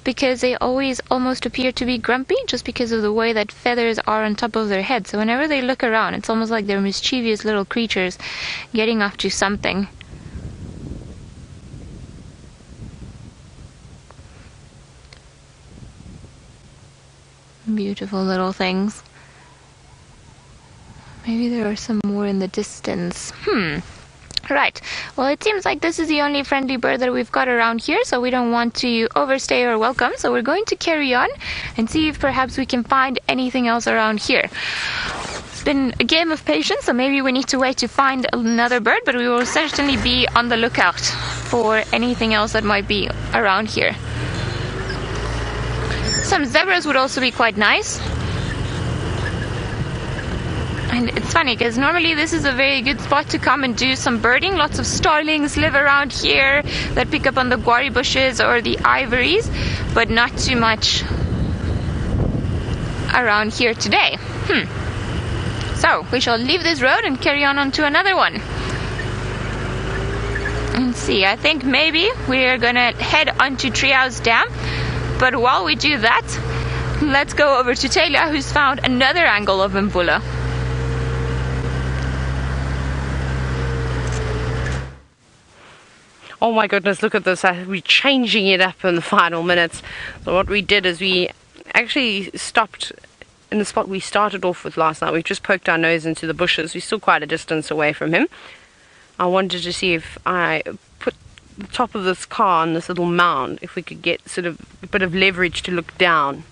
because they always almost appear to be grumpy just because of the way that feathers are on top of their head. So whenever they look around, it's almost like they're mischievous little creatures getting up to something. Beautiful little things. Maybe there are some more in the distance. Right. Well, it seems like this is the only friendly bird that we've got around here, so we don't want to overstay our welcome. So we're going to carry on and see if perhaps we can find anything else around here. It's been a game of patience, so maybe we need to wait to find another bird, but we will certainly be on the lookout for anything else that might be around here. Some zebras would also be quite nice. And it's funny because normally this is a very good spot to come and do some birding. Lots of starlings live around here that pick up on the guari bushes or the ivories, but not too much around here today. So we shall leave this road and carry on to another one. And see, I think maybe we are gonna head onto Treehouse Dam. But while we do that, let's go over to Taylor, who's found another angle of Mvula. Oh my goodness, look at this. We're changing it up in the final minutes. So what we did is we actually stopped in the spot we started off with last night. We've just poked our nose into the bushes. We're still quite a distance away from him. I wanted to see if I put the top of this car on this little mound, if we could get sort of a bit of leverage to look down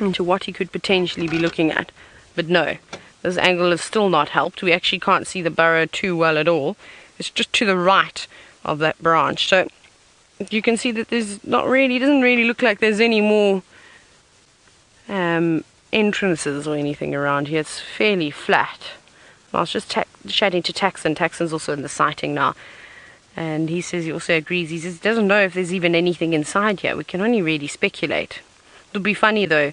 into what he could potentially be looking at. But no, this angle has still not helped. We actually can't see the burrow too well at all. It's just to the right of that branch. So you can see that there's not really, it doesn't really look like there's any more entrances or anything around here. It's fairly flat. I was just chatting to Taxon. Taxon's also in the sighting now. And he says he also agrees. He says he doesn't know if there's even anything inside here. We can only really speculate. It'll be funny though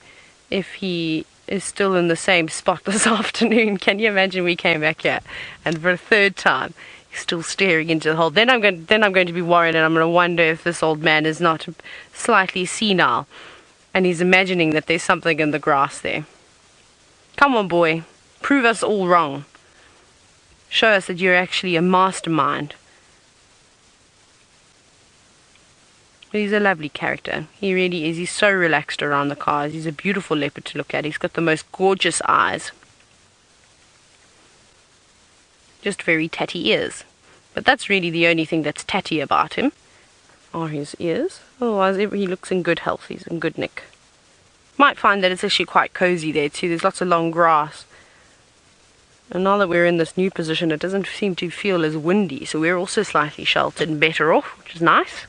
if he is still in the same spot this afternoon. Can you imagine we came back here and for a third time he's still staring into the hole? Then I'm going to be worried, and I'm going to wonder if this old man is not slightly senile and he's imagining that there's something in the grass there. Come on, boy. Prove us all wrong. Show us that you're actually a mastermind. But he's a lovely character. He really is. He's so relaxed around the cars. He's a beautiful leopard to look at. He's got the most gorgeous eyes. Just very tatty ears. But that's really the only thing that's tatty about him, are his ears. Otherwise, he looks in good health. He's in good nick. Might find that it's actually quite cozy there too. There's lots of long grass. And now that we're in this new position, it doesn't seem to feel as windy. So we're also slightly sheltered and better off, which is nice.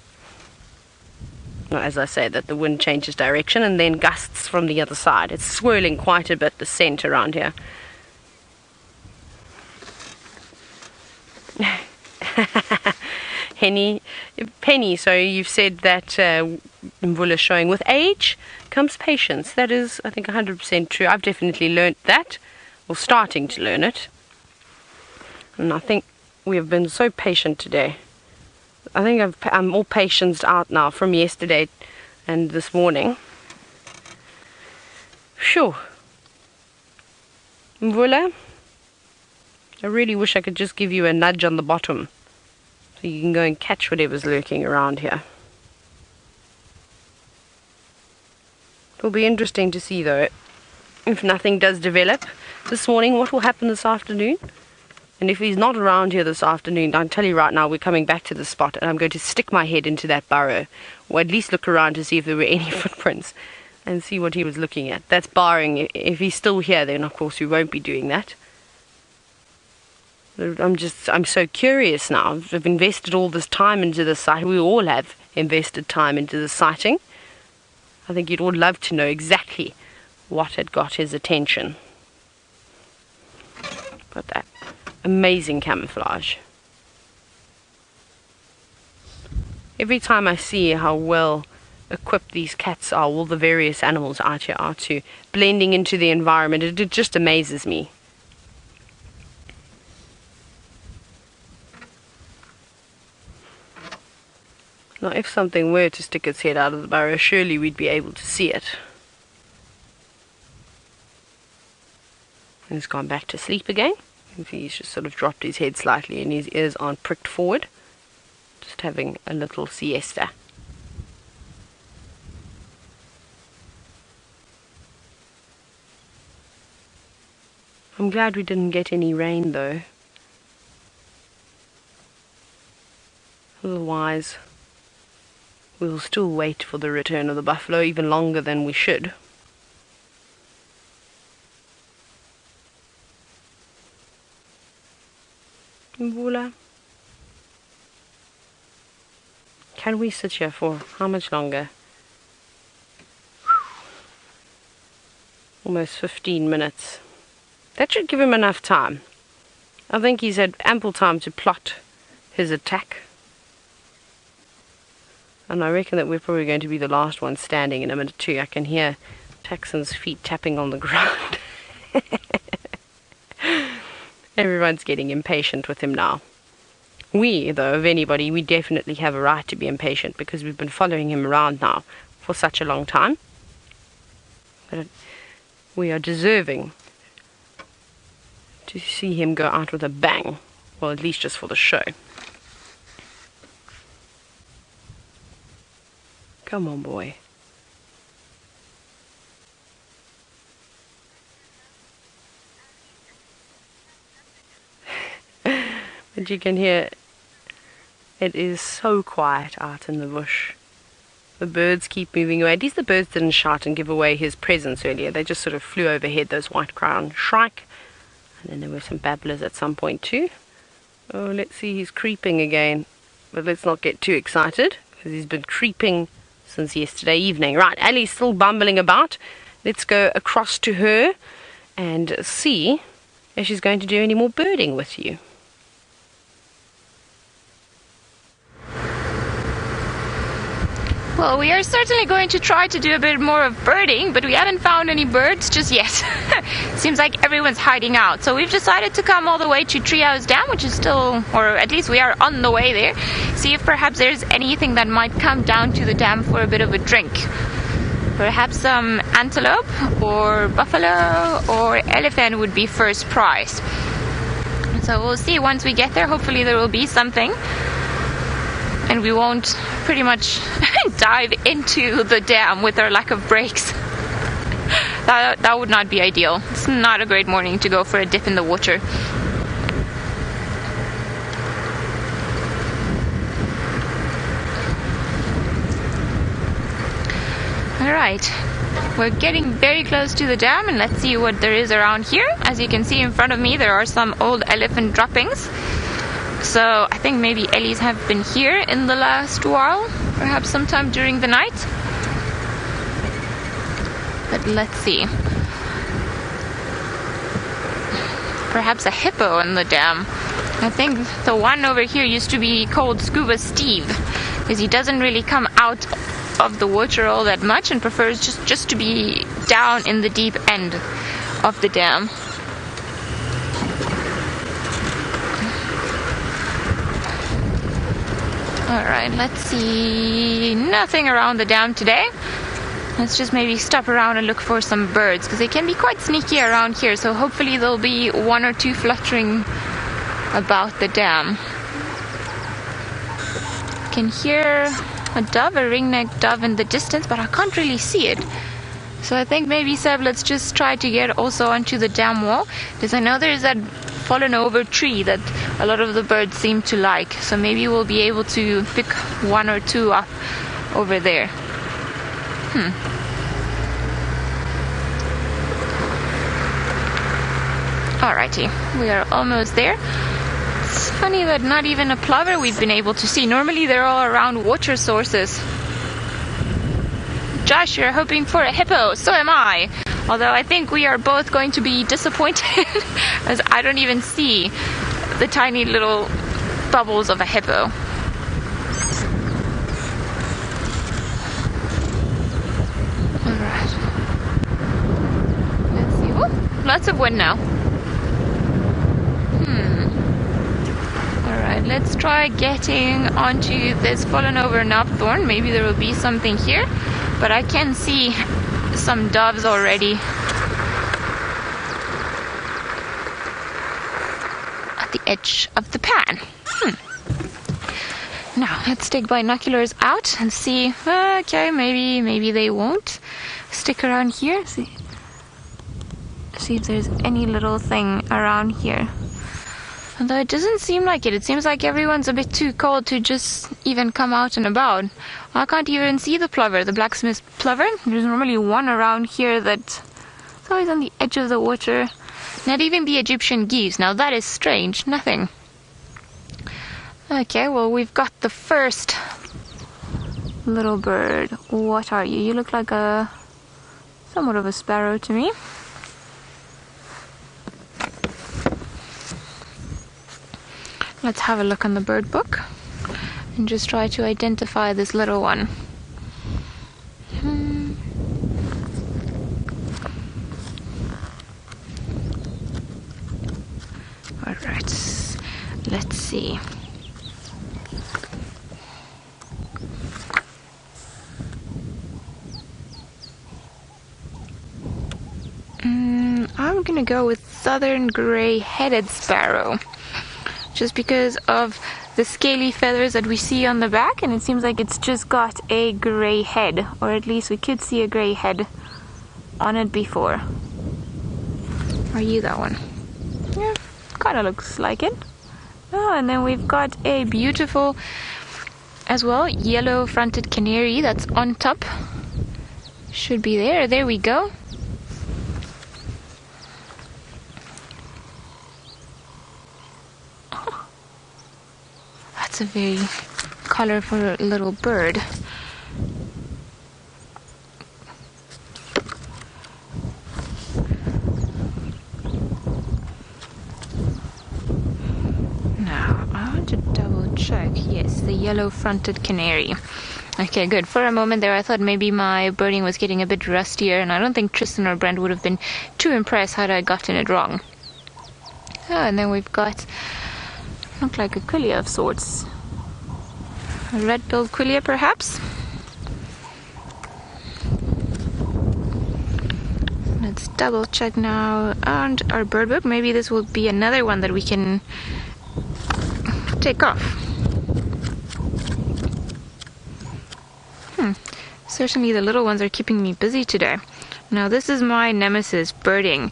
As I say, that the wind changes direction and then gusts from the other side. It's swirling quite a bit, the scent around here. Penny, so you've said that Mvula is showing with age comes patience. That is, I think, 100% true. I've definitely learnt that, or starting to learn it. And I think we have been so patient today. I think I'm all patience out now from yesterday and this morning. Phew. Mvula, I really wish I could just give you a nudge on the bottom so you can go and catch whatever's lurking around here. It'll be interesting to see though, if nothing does develop this morning, what will happen this afternoon. And if he's not around here this afternoon, I'll tell you right now, we're coming back to the spot and I'm going to stick my head into that burrow, or at least look around to see if there were any footprints. and see what he was looking at. That's barring if he's still here, then of course we won't be doing that. I'm so curious now. I've invested all this time into the site. We all have invested time into the sighting. I think you'd all love to know exactly what had got his attention. But that amazing camouflage. Every time I see how well equipped these cats are, all the various animals out here are to blending into the environment, it just amazes me. Now, if something were to stick its head out of the burrow, surely we'd be able to see it. And he's gone back to sleep again. He's just sort of dropped his head slightly and his ears aren't pricked forward. Just having a little siesta. I'm glad we didn't get any rain though. Otherwise, we'll still wait for the return of the buffalo even longer than we should. Mvula. Can we sit here for how much longer? Almost 15 minutes. That should give him enough time. I think he's had ample time to plot his attack. And I reckon that we're probably going to be the last one standing in a minute too. I can hear Taxon's feet tapping on the ground. Everyone's getting impatient with him now. We, though, if anybody, we definitely have a right to be impatient because we've been following him around now for such a long time. But we are deserving to see him go out with a bang. Well, at least just for the show. Come on, boy. But you can hear it is so quiet out in the bush. The birds keep moving away. At least the birds didn't shout and give away his presence earlier. They just sort of flew overhead, those white-crowned shrike. And then there were some babblers at some point too. Oh, let's see, he's creeping again. But let's not get too excited, because he's been creeping since yesterday evening. Right, Ali's still bumbling about. Let's go across to her and see if she's going to do any more birding with you. Well, we are certainly going to try to do a bit more of birding, but we haven't found any birds just yet. Seems like everyone's hiding out. So we've decided to come all the way to Treehouse Dam, which is still, or at least we are on the way there. See if perhaps there's anything that might come down to the dam for a bit of a drink. Perhaps some antelope or buffalo or elephant would be first prize. So we'll see once we get there. Hopefully there will be something. And we won't pretty much dive into the dam with our lack of brakes. That would not be ideal. It's not a great morning to go for a dip in the water. Alright, we're getting very close to the dam, and let's see what there is around here. As you can see in front of me, there are some old elephant droppings. So I think maybe Ellies have been here in the last while, perhaps sometime during the night. But let's see. Perhaps a hippo in the dam. I think the one over here used to be called Scuba Steve, because he doesn't really come out of the water all that much and prefers just to be down in the deep end of the dam. Alright, let's see. Nothing around the dam today. Let's just maybe stop around and look for some birds, because they can be quite sneaky around here, so hopefully there'll be one or two fluttering about the dam. I can hear a dove, a ring-necked dove in the distance, but I can't really see it. So I think maybe, Seb, let's just try to get also onto the dam wall, because I know there's that fallen over tree that a lot of the birds seem to like, so maybe we'll be able to pick one or two up over there. Alrighty, we are almost there. It's funny that not even a plover we've been able to see. Normally they're all around water sources. Josh, you're hoping for a hippo, so am I. Although I think we are both going to be disappointed as I don't even see the tiny little bubbles of a hippo. Alright. Let's see. Oh, lots of wind now. Alright, let's try getting onto this fallen over knobthorn. Maybe there will be something here. But I can see some doves already at the edge of the pan. Now let's take binoculars out and see. Okay, maybe they won't stick around here. See if there's any little thing around here. Although it doesn't seem like it. It seems like everyone's a bit too cold to just even come out and about. I can't even see the plover, the blacksmith's plover. There's normally one around here that's always on the edge of the water. Not even the Egyptian geese. Now that is strange. Nothing. Okay, well we've got the first little bird. What are you? You look like somewhat of a sparrow to me. Let's have a look on the bird book and just try to identify this little one. Alright, let's see. I'm gonna go with southern gray-headed sparrow. Just because of the scaly feathers that we see on the back, and it seems like it's just got a gray head, or at least we could see a gray head on it before. Are you that one? Yeah, kind of looks like it. Oh, and then we've got a beautiful, as well, yellow-fronted canary that's on top. Should be there. There we go. That's a very colorful little bird. Now, I want to double check. Yes, the yellow-fronted canary. Okay, good. For a moment there I thought maybe my birding was getting a bit rustier, and I don't think Tristan or Brent would have been too impressed had I gotten it wrong. Oh, and then we've got, look like a quillia of sorts. A red-billed quillia, perhaps? Let's double check now on our bird book. Maybe this will be another one that we can take off. Certainly the little ones are keeping me busy today. Now this is my nemesis, birding.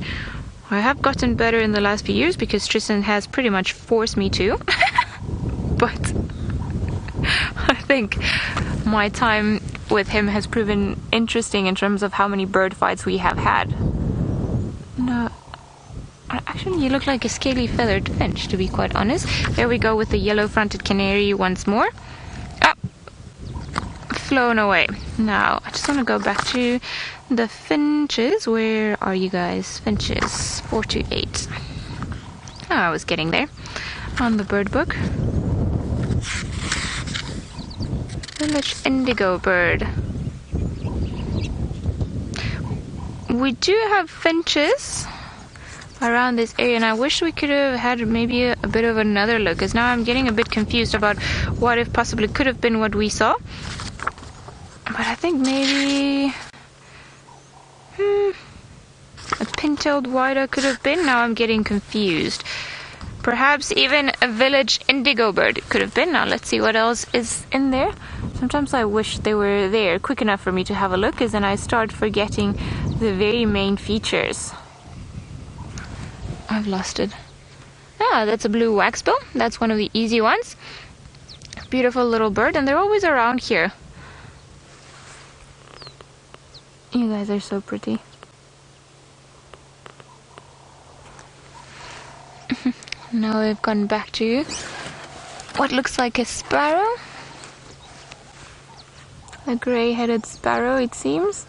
I have gotten better in the last few years because Tristan has pretty much forced me to. But I think my time with him has proven interesting in terms of how many bird fights we have had. No, actually you look like a scaly feathered finch, to be quite honest. There we go with the yellow-fronted canary once more. Ah, flown away. Now I just want to go back to the finches. Where are you guys? Finches 4 to 8. Oh, I was getting there on the bird book. Village indigo bird. We do have finches around this area, and I wish we could have had maybe a bit of another look, because now I'm getting a bit confused about what if possibly could have been what we saw. But I think maybe a pin-tailed whiter could have been. Now I'm getting confused. Perhaps even a village indigo bird could have been. Now let's see what else is in there. Sometimes I wish they were there quick enough for me to have a look, because then I start forgetting the very main features. I've lost it. Ah, that's a blue waxbill. That's one of the easy ones. Beautiful little bird, and they're always around here. You guys are so pretty. Now we've gone back to what looks like a sparrow. A grey-headed sparrow, it seems.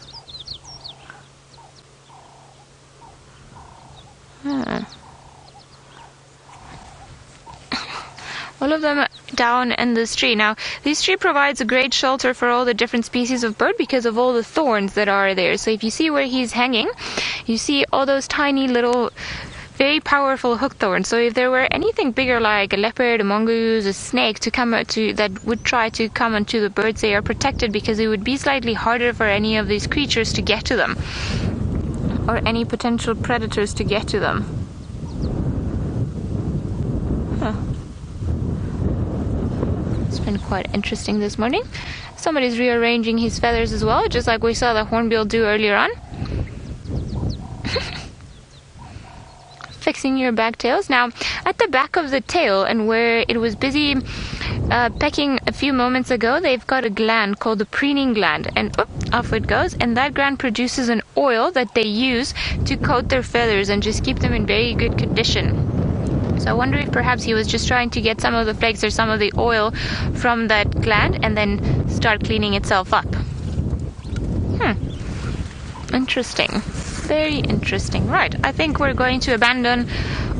All of them down in this tree. Now, this tree provides a great shelter for all the different species of bird because of all the thorns that are there. So if you see where he's hanging, you see all those tiny little, very powerful hook thorns. So if there were anything bigger like a leopard, a mongoose, a snake to come to that would try to come onto the birds, they are protected because it would be slightly harder for any of these creatures to get to them, or any potential predators to get to them. It's been quite interesting this morning. Somebody's rearranging his feathers as well, just like we saw the hornbill do earlier on. Fixing your back tails. Now, at the back of the tail and where it was busy pecking a few moments ago, they've got a gland called the preening gland, and off it goes, and that gland produces an oil that they use to coat their feathers and just keep them in very good condition. So I wonder if perhaps he was just trying to get some of the flakes or some of the oil from that gland and then start cleaning itself up. Interesting. Very interesting. Right, I think we're going to abandon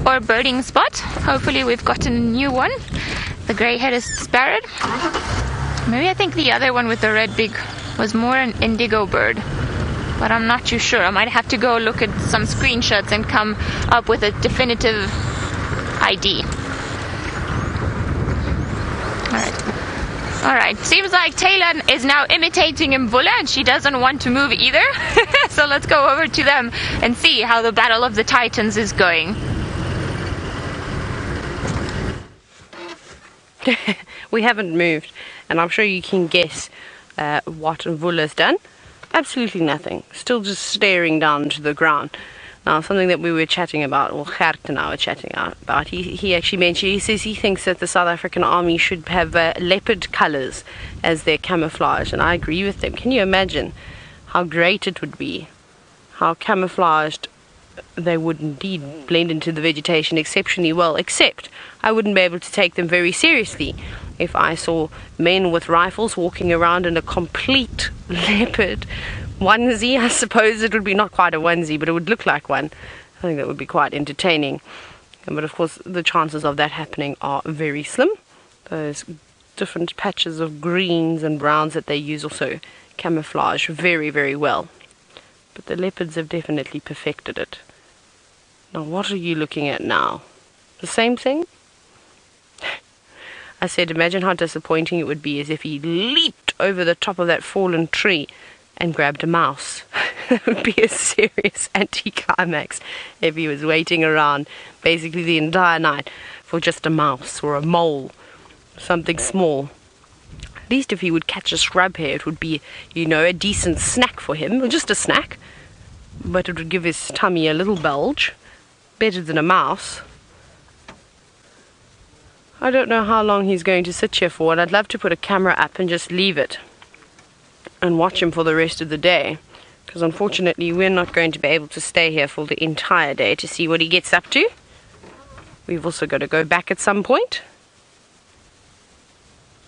our birding spot. Hopefully we've gotten a new one. The grey-headed sparrow. Maybe I think the other one with the red beak was more an indigo bird, but I'm not too sure. I might have to go look at some screenshots and come up with a definitive ID. Alright, seems like Taylor is now imitating Mvula and she doesn't want to move either. So let's go over to them and see how the Battle of the Titans is going. We haven't moved, and I'm sure you can guess what Mvula's done. Absolutely nothing. Still just staring down to the ground. Now, something that we were chatting about, or Gert and I were chatting about, he actually mentioned, he says he thinks that the South African Army should have leopard colours as their camouflage, and I agree with them. Can you imagine how great it would be, how camouflaged they would indeed blend into the vegetation exceptionally well, except I wouldn't be able to take them very seriously if I saw men with rifles walking around in a complete leopard onesie. I suppose it would be not quite a onesie, but it would look like one. I think that would be quite entertaining. But of course, the chances of that happening are very slim. Those different patches of greens and browns that they use also camouflage very, very well. But the leopards have definitely perfected it. Now, what are you looking at now? The same thing? I said, imagine how disappointing it would be as if he leaped over the top of that fallen tree and grabbed a mouse. That would be a serious anticlimax if he was waiting around basically the entire night for just a mouse or a mole, something small. At least if he would catch a scrub hare, it would be, a decent snack for him, or just a snack, but it would give his tummy a little bulge. Better than a mouse. I don't know how long he's going to sit here for, and I'd love to put a camera up and just leave it and watch him for the rest of the day, because unfortunately we're not going to be able to stay here for the entire day to see what he gets up to. We've also got to go back at some point.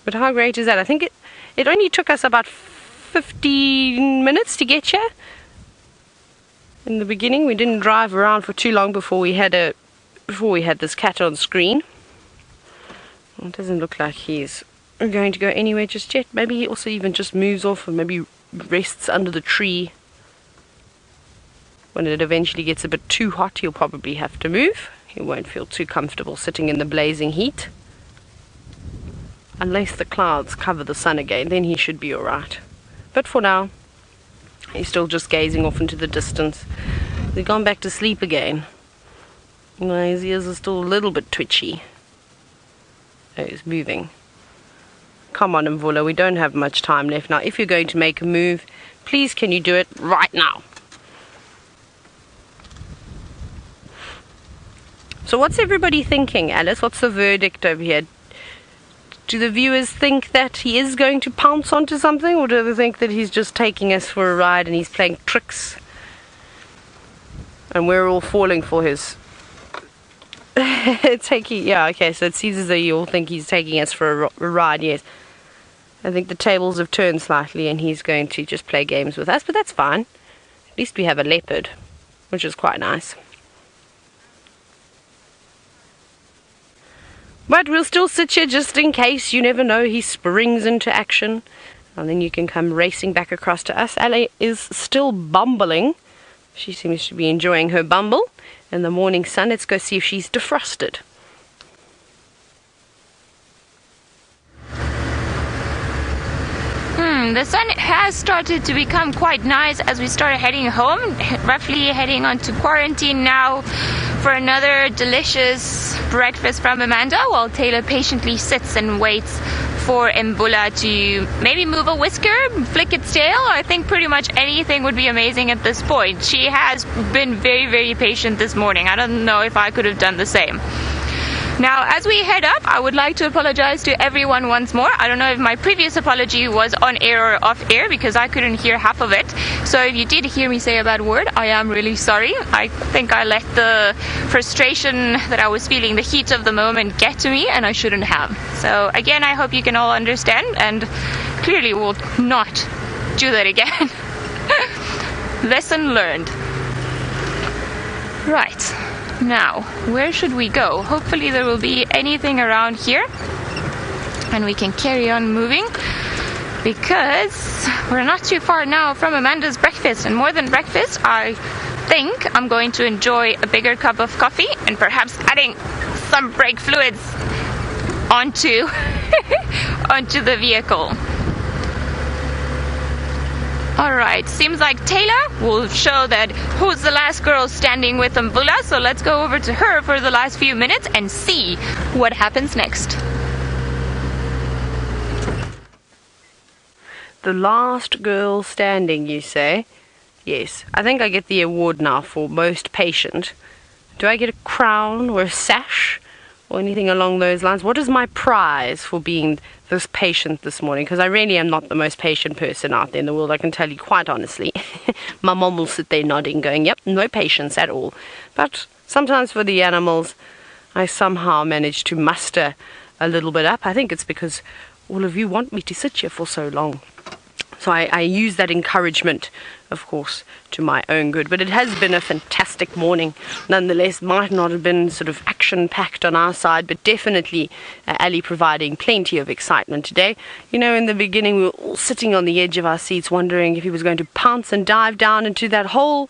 But how great is that? I think it only took us about 15 minutes to get here. In the beginning, we didn't drive around for too long before we had this cat on screen. It doesn't look like he's going to go anywhere just yet. Maybe he also even just moves off and maybe rests under the tree. When it eventually gets a bit too hot, he'll probably have to move. He won't feel too comfortable sitting in the blazing heat. Unless the clouds cover the sun again, then he should be alright. But for now, he's still just gazing off into the distance. He's gone back to sleep again. His ears are still a little bit twitchy. Oh, he's moving. Come on, Mvula, we don't have much time left now. If you're going to make a move, please can you do it right now? So what's everybody thinking, Alice? What's the verdict over here? Do the viewers think that he is going to pounce onto something, or do they think that he's just taking us for a ride and he's playing tricks and we're all falling for his Okay, so it seems as though you all think he's taking us for a ride, yes. I think the tables have turned slightly and he's going to just play games with us, but that's fine. At least we have a leopard, which is quite nice. But we'll still sit here just in case. You never know, he springs into action. And then you can come racing back across to us. Ellie is still bumbling. She seems to be enjoying her bumble in the morning sun. Let's go see if she's defrosted. The sun has started to become quite nice as we started heading home, roughly heading on to quarantine now for another delicious breakfast from Amanda, while Taylor patiently sits and waits for Mvula to maybe move a whisker, flick its tail. I think pretty much anything would be amazing at this point. She has been very, very patient this morning. I don't know if I could have done the same. Now, as we head up, I would like to apologize to everyone once more. I don't know if my previous apology was on air or off air because I couldn't hear half of it. So if you did hear me say a bad word, I am really sorry. I think I let the frustration that I was feeling, the heat of the moment, get to me, and I shouldn't have. So again, I hope you can all understand, and clearly will not do that again. Lesson learned. Right. Now, where should we go? Hopefully there will be anything around here and we can carry on moving, because we're not too far now from Amanda's breakfast, and more than breakfast, I think I'm going to enjoy a bigger cup of coffee and perhaps adding some brake fluids onto onto the vehicle. Alright, seems like Taylor will show that who's the last girl standing with Mvula, so let's go over to her for the last few minutes and see what happens next. The last girl standing, you say? Yes, I think I get the award now for most patient. Do I get a crown or a sash or anything along those lines? What is my prize for being this patient this morning? Because I really am not the most patient person out there in the world, I can tell you quite honestly. My mom will sit there nodding, going, yep, no patience at all. But sometimes for the animals, I somehow manage to muster a little bit up. I think it's because all of you want me to sit here for so long. So I use that encouragement, of course, to my own good. But it has been a fantastic morning. Nonetheless, might not have been sort of action-packed on our side, but definitely Ali providing plenty of excitement today. You know, in the beginning, we were all sitting on the edge of our seats, wondering if he was going to pounce and dive down into that hole.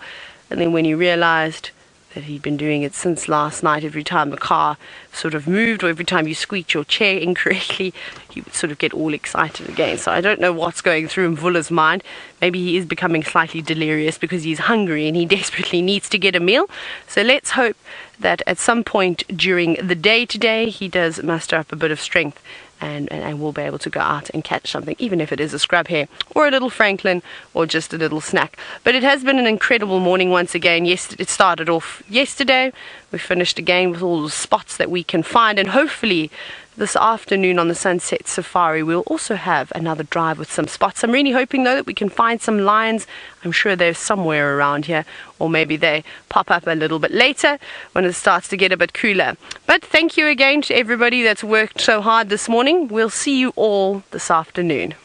And then when he realized that he'd been doing it since last night, every time the car sort of moved or every time you squeaked your chair incorrectly, he would sort of get all excited again. So I don't know what's going through Mvula's mind. Maybe he is becoming slightly delirious because he's hungry and he desperately needs to get a meal. So let's hope that at some point during the day today, he does muster up a bit of strength and we'll be able to go out and catch something, even if it is a scrub hare or a little franklin or just a little snack. But it has been an incredible morning once again. Yes, it started off yesterday. We finished again with all the spots that we can find, and hopefully this afternoon on the Sunset Safari we'll also have another drive with some spots. I'm really hoping though that we can find some lions. I'm sure they're somewhere around here, or maybe they pop up a little bit later when it starts to get a bit cooler. But thank you again to everybody that's worked so hard this morning. We'll see you all this afternoon.